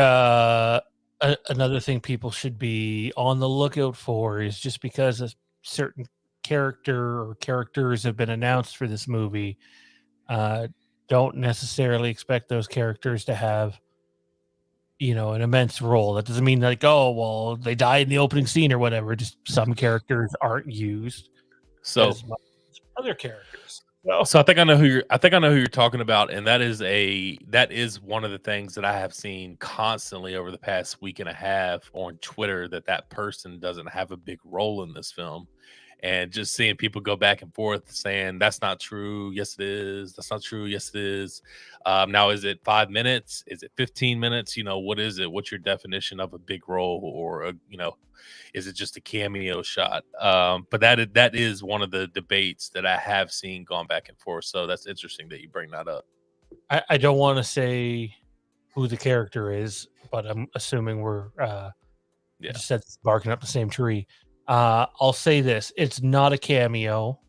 another thing people should be on the lookout for is just because a certain character or characters have been announced for this movie, don't necessarily expect those characters to have an immense role. That doesn't mean like, oh, well, they die in the opening scene or whatever. Just some characters aren't used as much as other characters. So I think I know who you're talking about, and that is one of the things that I have seen constantly over the past week and a half on Twitter, that person doesn't have a big role in this film. and just seeing people go back and forth saying that's not true, yes it is, that's not true, yes it is. Now, is it 5 minutes? Is it 15 minutes? What is it? What's your definition of a big role, or is it just a cameo shot? But that is one of the debates that I have seen gone back and forth. So that's interesting that you bring that up. I don't want to say who the character is, but I'm assuming we're just said barking up the same tree. I'll say this: it's not a cameo,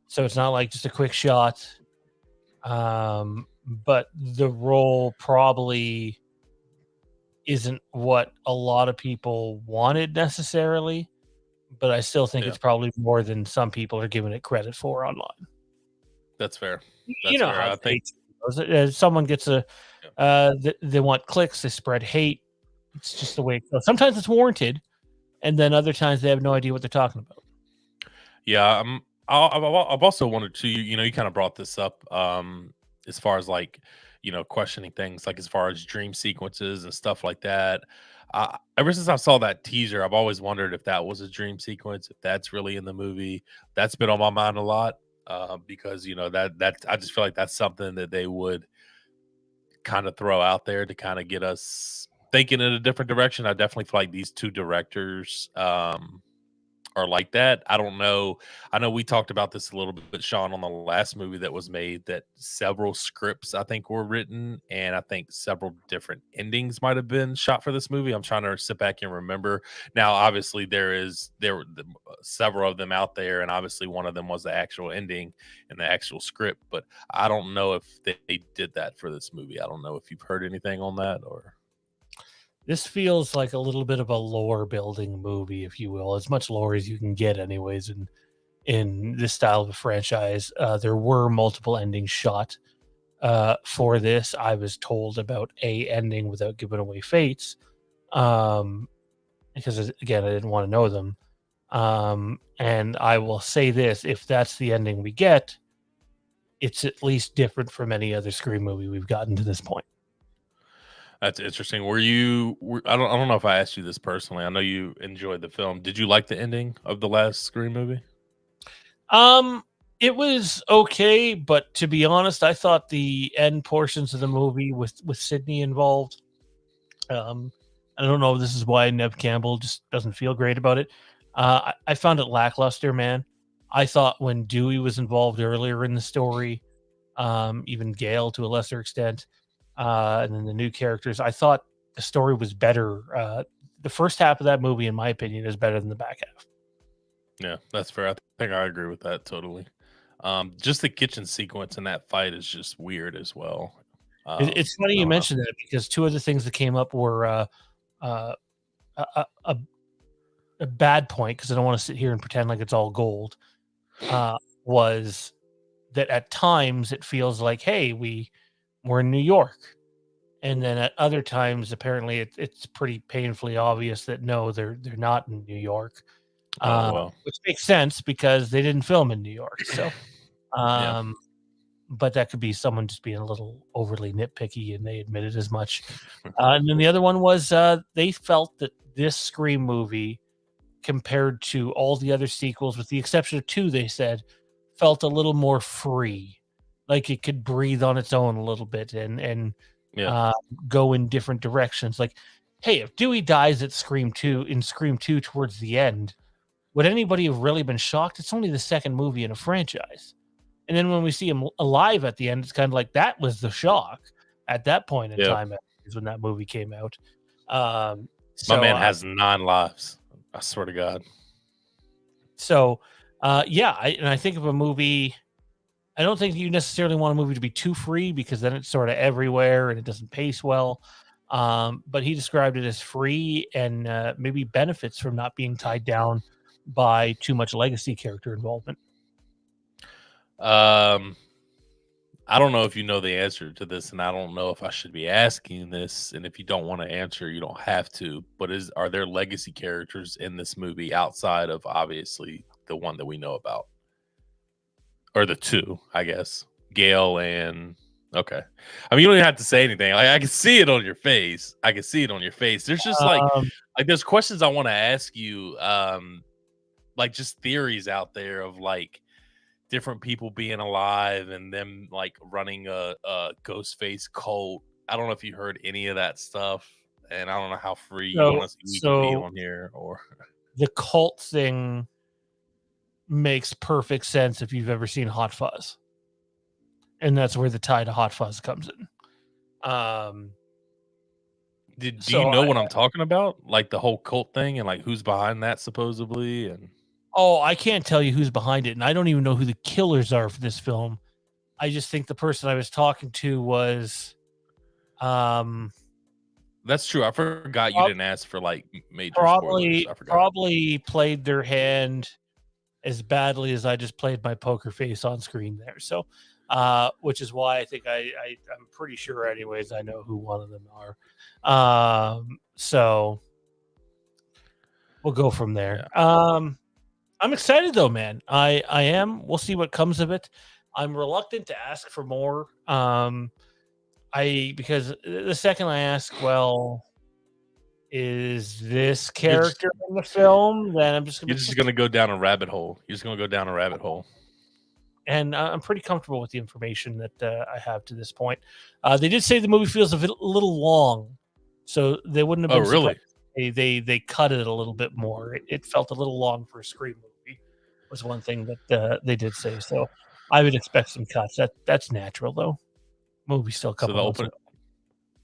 so it's not like just a quick shot. But the role probably isn't what a lot of people wanted necessarily. But I still think it's probably more than some people are giving it credit for online. That's fair. That's fair. How I think someone gets they want clicks, they spread hate. It's just the way it goes. Sometimes it's warranted, and then other times they have no idea what they're talking about. Yeah, I've also wanted to, you kind of brought this up as far as like, questioning things like as far as dream sequences and stuff like that. Ever since I saw that teaser, I've always wondered if that was a dream sequence, if that's really in the movie. That's been on my mind a lot because that I just feel like that's something that they would kind of throw out there to kind of get us thinking in a different direction. I definitely feel like these two directors are like that. I don't know. I know we talked about this a little bit, Shawn, on the last movie that was made, that several scripts I think were written, and I think several different endings might have been shot for this movie. I'm trying to sit back and remember. Now, obviously, there were several of them out there, and obviously one of them was the actual ending and the actual script. But I don't know if they did that for this movie. I don't know if you've heard anything on that or. This feels like a little bit of a lore building movie, if you will, as much lore as you can get anyways in this style of a franchise. There were multiple endings shot for this. I was told about a ending without giving away fates because, again, I didn't want to know them. And I will say this, if that's the ending we get, it's at least different from any other Scream movie we've gotten to this point. That's interesting. I don't know if I asked you this personally. I know you enjoyed the film. Did you like the ending of the last Scream movie? It was okay, but to be honest, I thought the end portions of the movie with Sydney involved. I don't know if this is why Neve Campbell just doesn't feel great about it. I found it lackluster, man. I thought when Dewey was involved earlier in the story, even Gail to a lesser extent, and then the new characters, I thought the story was better. The first half of that movie, in my opinion, is better than the back half. Yeah, that's fair. I think I agree with that totally. Just the kitchen sequence in that fight is just weird as well. It's funny you mentioned that because two of the things that came up were a bad point, because I don't want to sit here and pretend like it's all gold, was that at times it feels like, hey, we're in New York. And then at other times, apparently it's pretty painfully obvious that no, they're not in New York. Which makes sense because they didn't film in New York. So, but that could be someone just being a little overly nitpicky, and they admitted as much. And then the other one was they felt that this Scream movie, compared to all the other sequels, with the exception of two, they said, felt a little more free, like it could breathe on its own a little bit and go in different directions. Like, hey, if Dewey dies at Scream 2 towards the end, would anybody have really been shocked? It's only the second movie in a franchise. And then when we see him alive at the end, it's kind of like that was the shock at that point in time, is when that movie came out. My man has 9 lives. I swear to God. So, I think of a movie. I don't think you necessarily want a movie to be too free, because then it's sort of everywhere and it doesn't pace well. But he described it as free and maybe benefits from not being tied down by too much legacy character involvement. I don't know if you know the answer to this, and I don't know if I should be asking this. And if you don't want to answer, you don't have to. But are there legacy characters in this movie outside of obviously the one that we know about, or the two, I guess, Gail and okay. I mean, you don't even have to say anything. Like, I can see it on your face. There's just like there's questions I want to ask you. like just theories out there of like different people being alive and them like running a ghost face cult. I don't know if you heard any of that stuff, and I don't know how free you want us we can be on here. Or the cult thing makes perfect sense if you've ever seen Hot Fuzz, and that's where the tie to Hot Fuzz comes in. do you know what I'm talking about? Like the whole cult thing and like who's behind that supposedly? And I can't tell you who's behind it, and I don't even know who the killers are for this film. I just think the person I was talking to was, that's true. I forgot you didn't ask for like major spoilers. I forgot. Probably played their hand as badly as I just played my poker face on screen there. So, which is why I think I'm pretty sure, anyways, I know who one of them are. So we'll go from there. Yeah. I'm excited though, man. I am. We'll see what comes of it. I'm reluctant to ask for more. Because the second I ask, well, is this character in the film? Then I'm just gonna go down a rabbit hole. You're just gonna go down a rabbit hole. And I'm pretty comfortable with the information that I have to this point. They did say the movie feels a little long, so they wouldn't have been. Oh, really? They cut it a little bit more. It felt a little long for a Scream movie. Was one thing that they did say. So I would expect some cuts. That's natural though. Movie still a couple months away.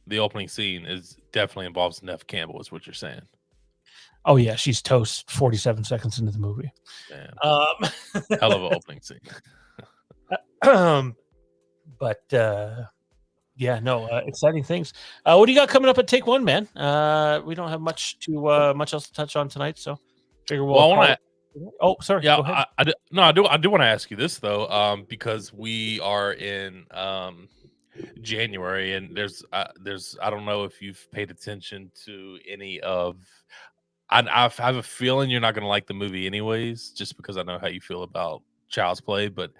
The opening scene definitely involves Neve Campbell, is what you're saying. Oh yeah, she's toast 47 seconds into the movie. Man. Hell of an opening scene. But yeah, no, exciting things. What do you got coming up at Take One, man? We don't have much else to touch on tonight, so figure sorry. Yeah, go ahead. I do want to ask you this though, because we are in January, and there's I don't know if you've paid attention to any of. I have a feeling you're not going to like the movie anyways, just because I know how you feel about Child's Play. But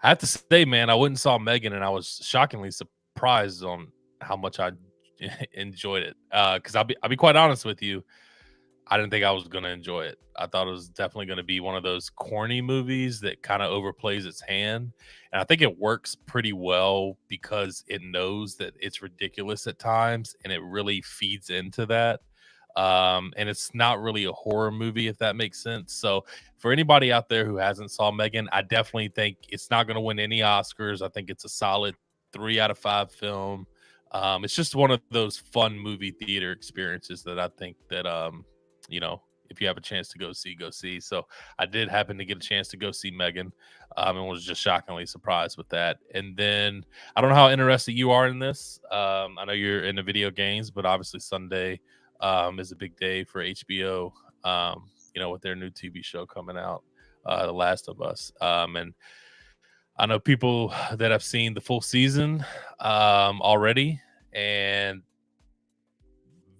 I have to say, man, I went and saw Megan, and I was shockingly surprised on how much I enjoyed it. Because I'll be quite honest with you, I didn't think I was going to enjoy it. I thought it was definitely going to be one of those corny movies that kind of overplays its hand. And I think it works pretty well because it knows that it's ridiculous at times, and it really feeds into that. And it's not really a horror movie, if that makes sense. So for anybody out there who hasn't saw Megan, I definitely think it's not going to win any Oscars. I think it's a solid 3 out of 5 film. It's just one of those fun movie theater experiences that I think that, if you have a chance to go see. So I did happen to get a chance to go see Megan, and was just shockingly surprised with that. And then I don't know how interested you are in this. I know you're into video games, but obviously Sunday is a big day for HBO, with their new TV show coming out, The Last of Us. And I know people that have seen the full season already, and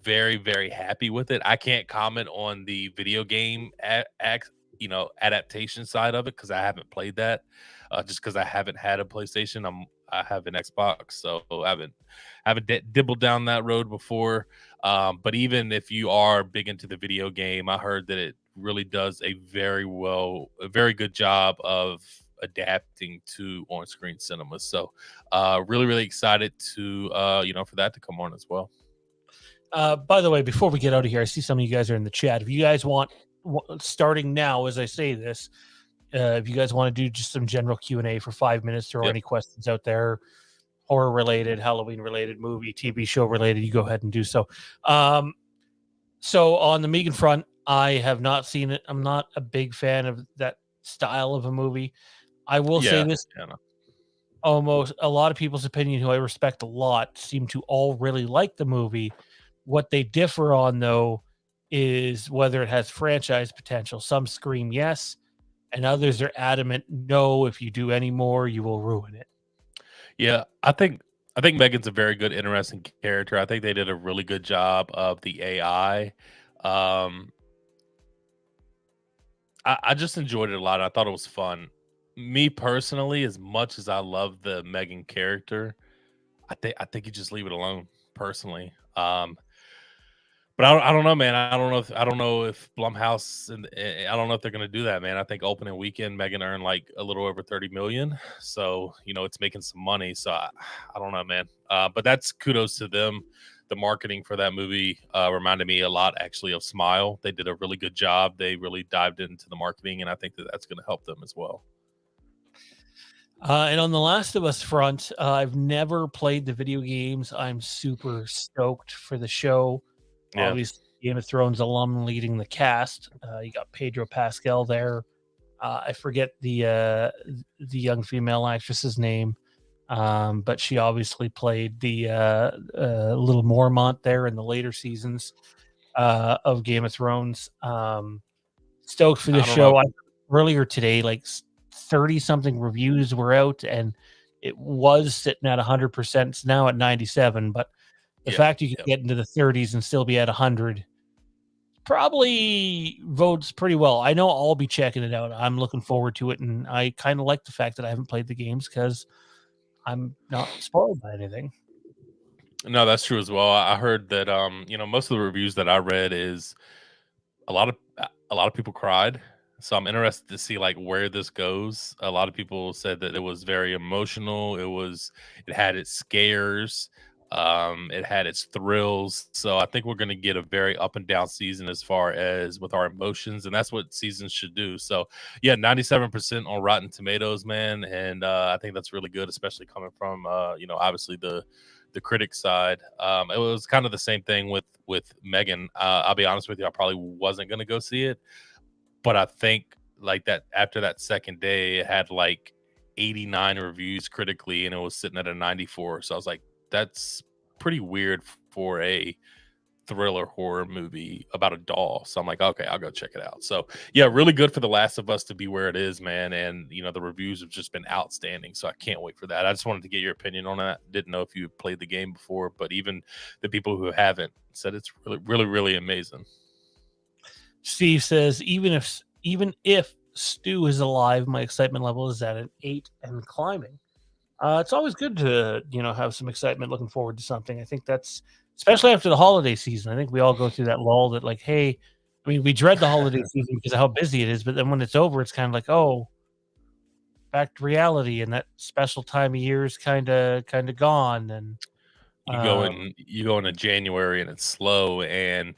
very, very happy with it. I can't comment on the video game adaptation side of it because I haven't played that. Just because I haven't had a PlayStation. I have an Xbox, so I haven't dibbled down that road before. But even if you are big into the video game, I heard that it really does a very good job of adapting to on-screen cinema. So really, really excited to for that to come on as well. By the way, before we get out of here, I see some of you guys are in the chat. If you guys want, starting now as I say this, if you guys want to do just some general Q&A for 5 minutes, throw any questions out there, horror related, Halloween related, movie, TV show related, you go ahead and do so. So on the Megan front, I have not seen it. I'm not a big fan of that style of a movie. I will say this. Almost a lot of people's opinion, who I respect a lot, seem to all really like the movie. What they differ on, though, is whether it has franchise potential. Some scream yes, and others are adamant no. If you do any more, you will ruin it. Yeah, I think Megan's a very good, interesting character. I think they did a really good job of the AI. I just enjoyed it a lot. I thought it was fun. Me personally, as much as I love the Megan character, I think you just leave it alone. Personally, But I don't know, man. I don't know if Blumhouse and I don't know if they're going to do that, man. I think opening weekend Megan earned like a little over 30 million, so it's making some money. So I don't know, man. But that's kudos to them. The marketing for that movie reminded me a lot, actually, of Smile. They did a really good job. They really dived into the marketing, and I think that's going to help them as well. And on the Last of Us front, I've never played the video games. I'm super stoked for the show. Yeah. Obviously, Game of Thrones alum leading the cast. You got Pedro Pascal there. I forget the young female actress's name, but she obviously played the little Mormont there in the later seasons of Game of Thrones. Stoked for the show. Earlier today, like 30-something reviews were out, and it was sitting at 100%. It's now at 97, but the fact you can get into the 30s and still be at 100 probably votes pretty well. I know I'll be checking it out. I'm looking forward to it, and I kind of like the fact that I haven't played the games because I'm not spoiled by anything. No, that's true as well. I heard that most of the reviews that I read is a lot of people cried. So I'm interested to see like where this goes. A lot of people said that it was very emotional. It had its scares. It had its thrills. So I think we're going to get a very up and down season as far as with our emotions, and that's what seasons should do. So yeah, 97% on Rotten Tomatoes, man, and I think that's really good, especially coming from obviously the critic side. It was kind of the same thing with Megan. I'll be honest with you, I probably wasn't going to go see it, but I think like that after that second day, it had like 89 reviews critically, and it was sitting at a 94. So I was like, that's pretty weird for a thriller horror movie about a doll. So I'm like, okay, I'll go check it out. So yeah, really good for The Last of Us to be where it is, man. And the reviews have just been outstanding. So I can't wait for that. I just wanted to get your opinion on that. Didn't know if you played the game before, but even the people who haven't said it's really, really, really amazing. Steve says, even if Stu is alive, my excitement level is at an 8 and climbing. It's always good to have some excitement, looking forward to something. I think that's especially after the holiday season. I think we all go through that lull that like, hey, I mean, we dread the holiday season because of how busy it is, but then when it's over, it's kind of like, oh, back to reality, and that special time of year is kind of gone. And you go into January and it's slow, and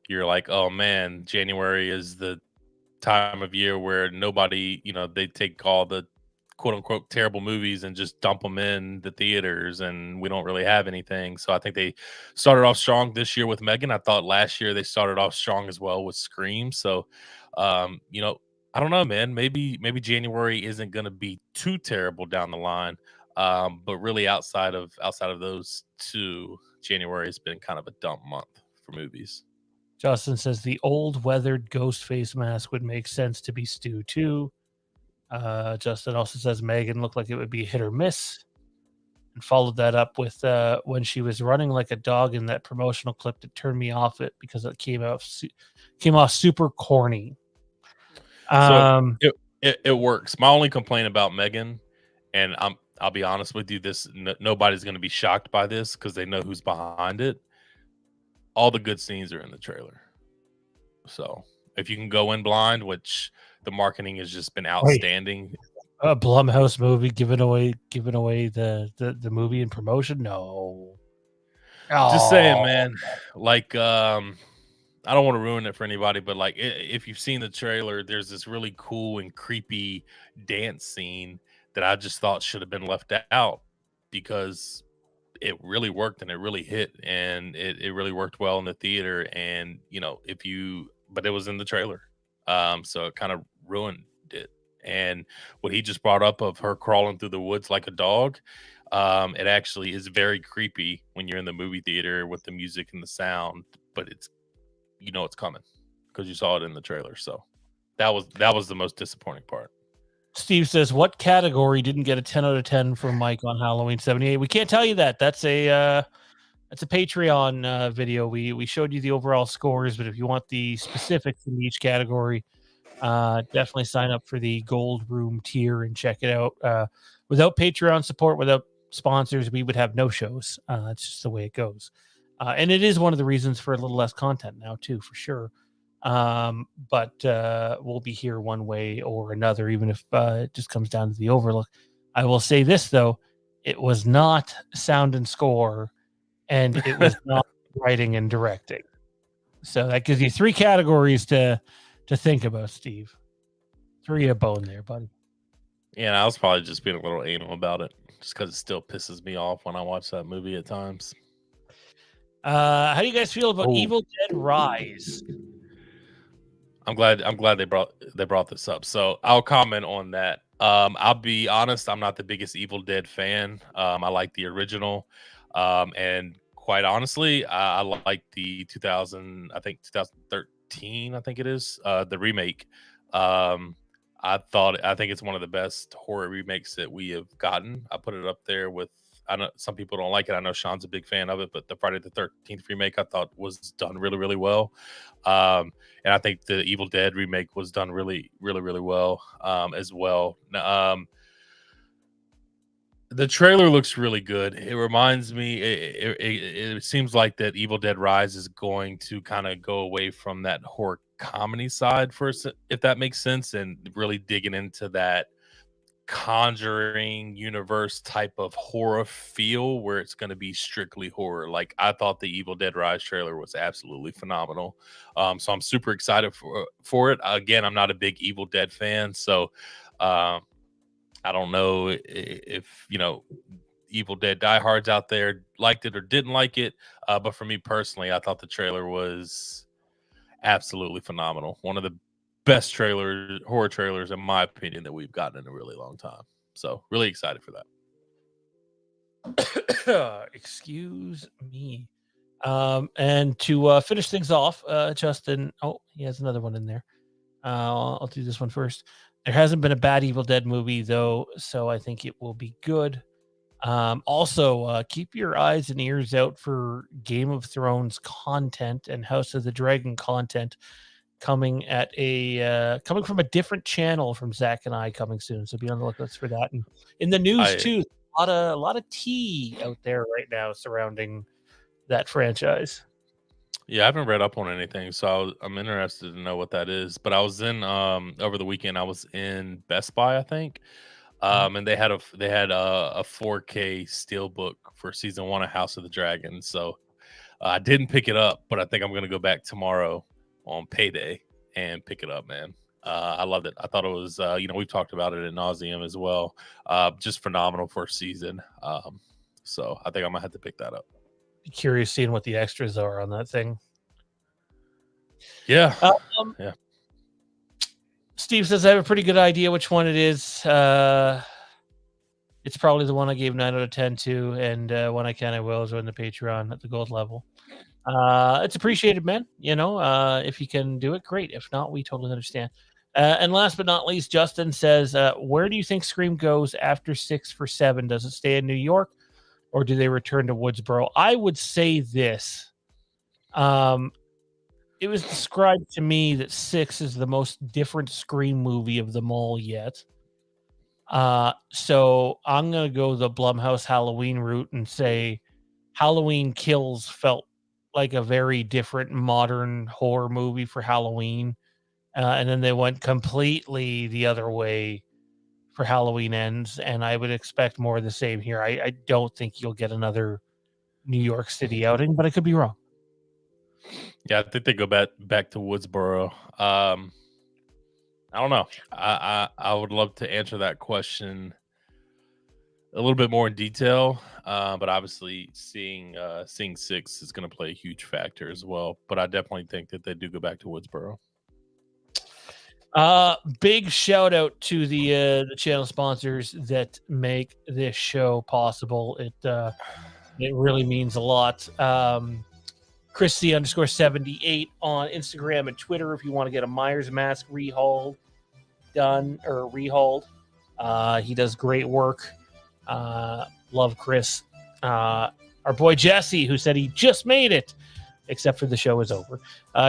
you're like, oh man, January is the time of year where nobody, they take all the quote unquote terrible movies and just dump them in the theaters, and we don't really have anything. So I think they started off strong this year with Megan. I thought last year they started off strong as well with Scream. So I don't know, man. Maybe January isn't going to be too terrible down the line. But really outside of those two, January has been kind of a dump month for movies. Justin says the old weathered ghost face mask would make sense to be Stu too. Justin also says Megan looked like it would be hit or miss, and followed that up with when she was running like a dog in that promotional clip that turned me off it because it came off super corny. So it works. My only complaint about Megan, and I'll be honest with you, nobody's going to be shocked by this because they know who's behind it. All the good scenes are in the trailer. So if you can go in blind, which the marketing has just been outstanding. A Blumhouse movie giving away the movie in promotion? No. Just saying, man. Like, I don't want to ruin it for anybody, but like, if you've seen the trailer, there's this really cool and creepy dance scene that I just thought should have been left out because it really worked and it really hit, and it really worked well in the theater. And but it was in the trailer, so it kind of ruined it. And what he just brought up of her crawling through the woods like a dog, it actually is very creepy when you're in the movie theater with the music and the sound, but it's coming because you saw it in the trailer. So that was the most disappointing part. Steve says, what category didn't get a 10 out of 10 from Mike on Halloween 78? We can't tell you that. That's a Patreon video. We showed you the overall scores, but if you want the specifics in each category, definitely sign up for the Gold Room tier and check it out. Without Patreon support, without sponsors, we would have no shows. It's just the way it goes. And it is one of the reasons for a little less content now too, for sure. But we'll be here one way or another, even if it just comes down to the Overlook. I will say this though, it was not sound and score, and it was not writing and directing. So that gives you 3 categories to think about, Steve. 3 a bone there, buddy. Yeah, I was probably just being a little anal about it, just because it still pisses me off when I watch that movie at times. How do you guys feel about Evil Dead Rise? I'm glad they brought this up. So I'll comment on that. I'll be honest, I'm not the biggest Evil Dead fan. I like the original, and quite honestly, I like the 2013, I think it is, the remake. I think it's one of the best horror remakes that we have gotten. I put it up there with. I know some people don't like it. I know Sean's a big fan of it, but the Friday the 13th remake I thought was done really, really well. And I think the Evil Dead remake was done really, really, really well as well. The trailer looks really good. It reminds me, it seems like that Evil Dead Rise is going to kind of go away from that horror comedy side if that makes sense, and really digging into that Conjuring universe type of horror feel where it's going to be strictly horror. Like, I thought the Evil Dead Rise trailer was absolutely phenomenal. So I'm super excited for it. Again, I'm not a big Evil Dead fan, so I don't know if Evil Dead diehards out there liked it or didn't like it, but for me personally, I thought the trailer was absolutely phenomenal. One of the best horror trailers, in my opinion, that we've gotten in a really long time. So really excited for that. Excuse me. And to finish things off, Justin, he has another one in there. I'll do this one first. There hasn't been a bad Evil Dead movie though, so I think it will be good. Also, keep your eyes and ears out for Game of Thrones content and House of the Dragon content coming from a different channel from Zach and I coming soon. So be on the lookout for that. And in the news too, a lot of tea out there right now surrounding that franchise. Yeah, I haven't read up on anything, so I'm interested to know what that is. But I was in over the weekend. I was in Best Buy, I think, and they had a 4K steelbook for season 1 of House of the Dragon. So I didn't pick it up, but I think I'm going to go back tomorrow on payday and pick it up, man. I loved it. I thought it was, we've talked about it ad nauseum as well. Just phenomenal first season. So I think I'm gonna have to pick that up. Be curious seeing what the extras are on that thing. Yeah. Yeah. Steve says I have a pretty good idea which one it is. It's probably the one I gave 9 out of 10 to, and when I can, I will join the Patreon at the gold level. It's appreciated, man. If you can do it, great. If not, we totally understand. And last but not least, Justin says, where do you think Scream goes after 6 for 7? Does it stay in New York, or do they return to Woodsboro? I would say this. It was described to me that 6 is the most different Scream movie of them all yet. So I'm going to go the Blumhouse Halloween route and say Halloween Kills felt like a very different modern horror movie for Halloween. And then they went completely the other way for Halloween Ends. And I would expect more of the same here. I don't think you'll get another New York City outing, but I could be wrong. Yeah, I think they go back to Woodsboro. I don't know. I would love to answer that question a little bit more in detail, but obviously seeing 6 is going to play a huge factor as well. But I definitely think that they do go back to Woodsboro. Big shout out to the channel sponsors that make this show possible. It really means a lot. Chrissy_78 on Instagram and Twitter if you want to get a Myers mask rehauled. He does great work. Love Chris. Our boy Jesse, who said he just made it, except for the show is over.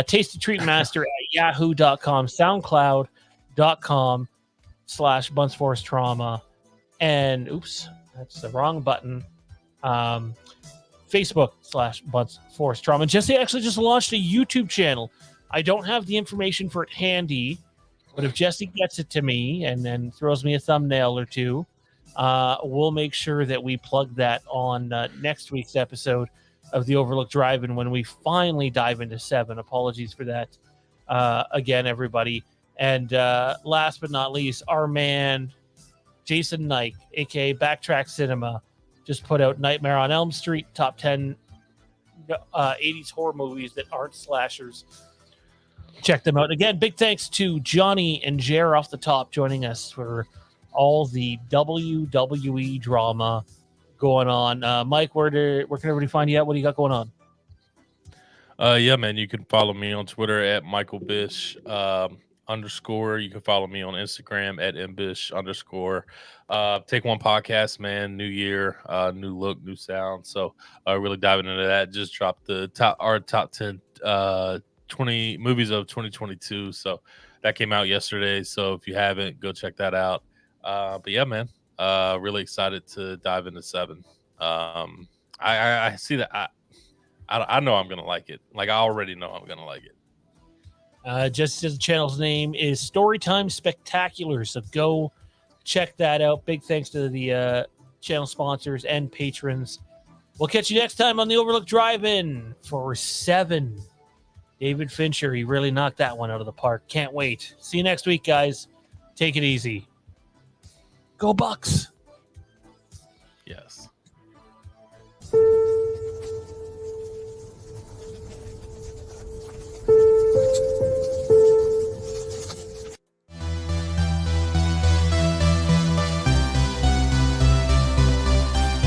Tasty Treat Master at yahoo.com, soundcloud.com/Bunts Trauma. And oops, that's the wrong button. Facebook/Bunts Trauma. Jesse actually just launched a YouTube channel. I don't have the information for it handy, but if Jesse gets it to me and then throws me a thumbnail or two, we'll make sure that we plug that on next week's episode of the Overlook Drive-In when we finally dive into 7. Apologies for that again, everybody. And last but not least, our man, Jason Nike, a.k.a. Backtrack Cinema, just put out Nightmare on Elm Street, top 10 80s horror movies that aren't slashers. Check them out. Again, big thanks to Johnny and Jer off the top joining us for all the WWE drama going on. Mike, where can everybody find you at? What do you got going on? Yeah, man, you can follow me on Twitter at Michael Bish _ You can follow me on Instagram at mbish _ Take One Podcast, man. New year, new look, new sound. So really diving into that. Just dropped our top 10 20 movies of 2022. So that came out yesterday. So if you haven't, go check that out. But yeah, man, really excited to dive into 7. I see that. I know I'm gonna like it. Like I already know I'm gonna like it. Just as the channel's name is Storytime Spectacular, so go check that out. Big thanks to the channel sponsors and patrons. We'll catch you next time on the Overlook Drive-In for 7. David Fincher, he really knocked that one out of the park. Can't wait. See you next week, guys. Take it easy. Go Bucks. Yes.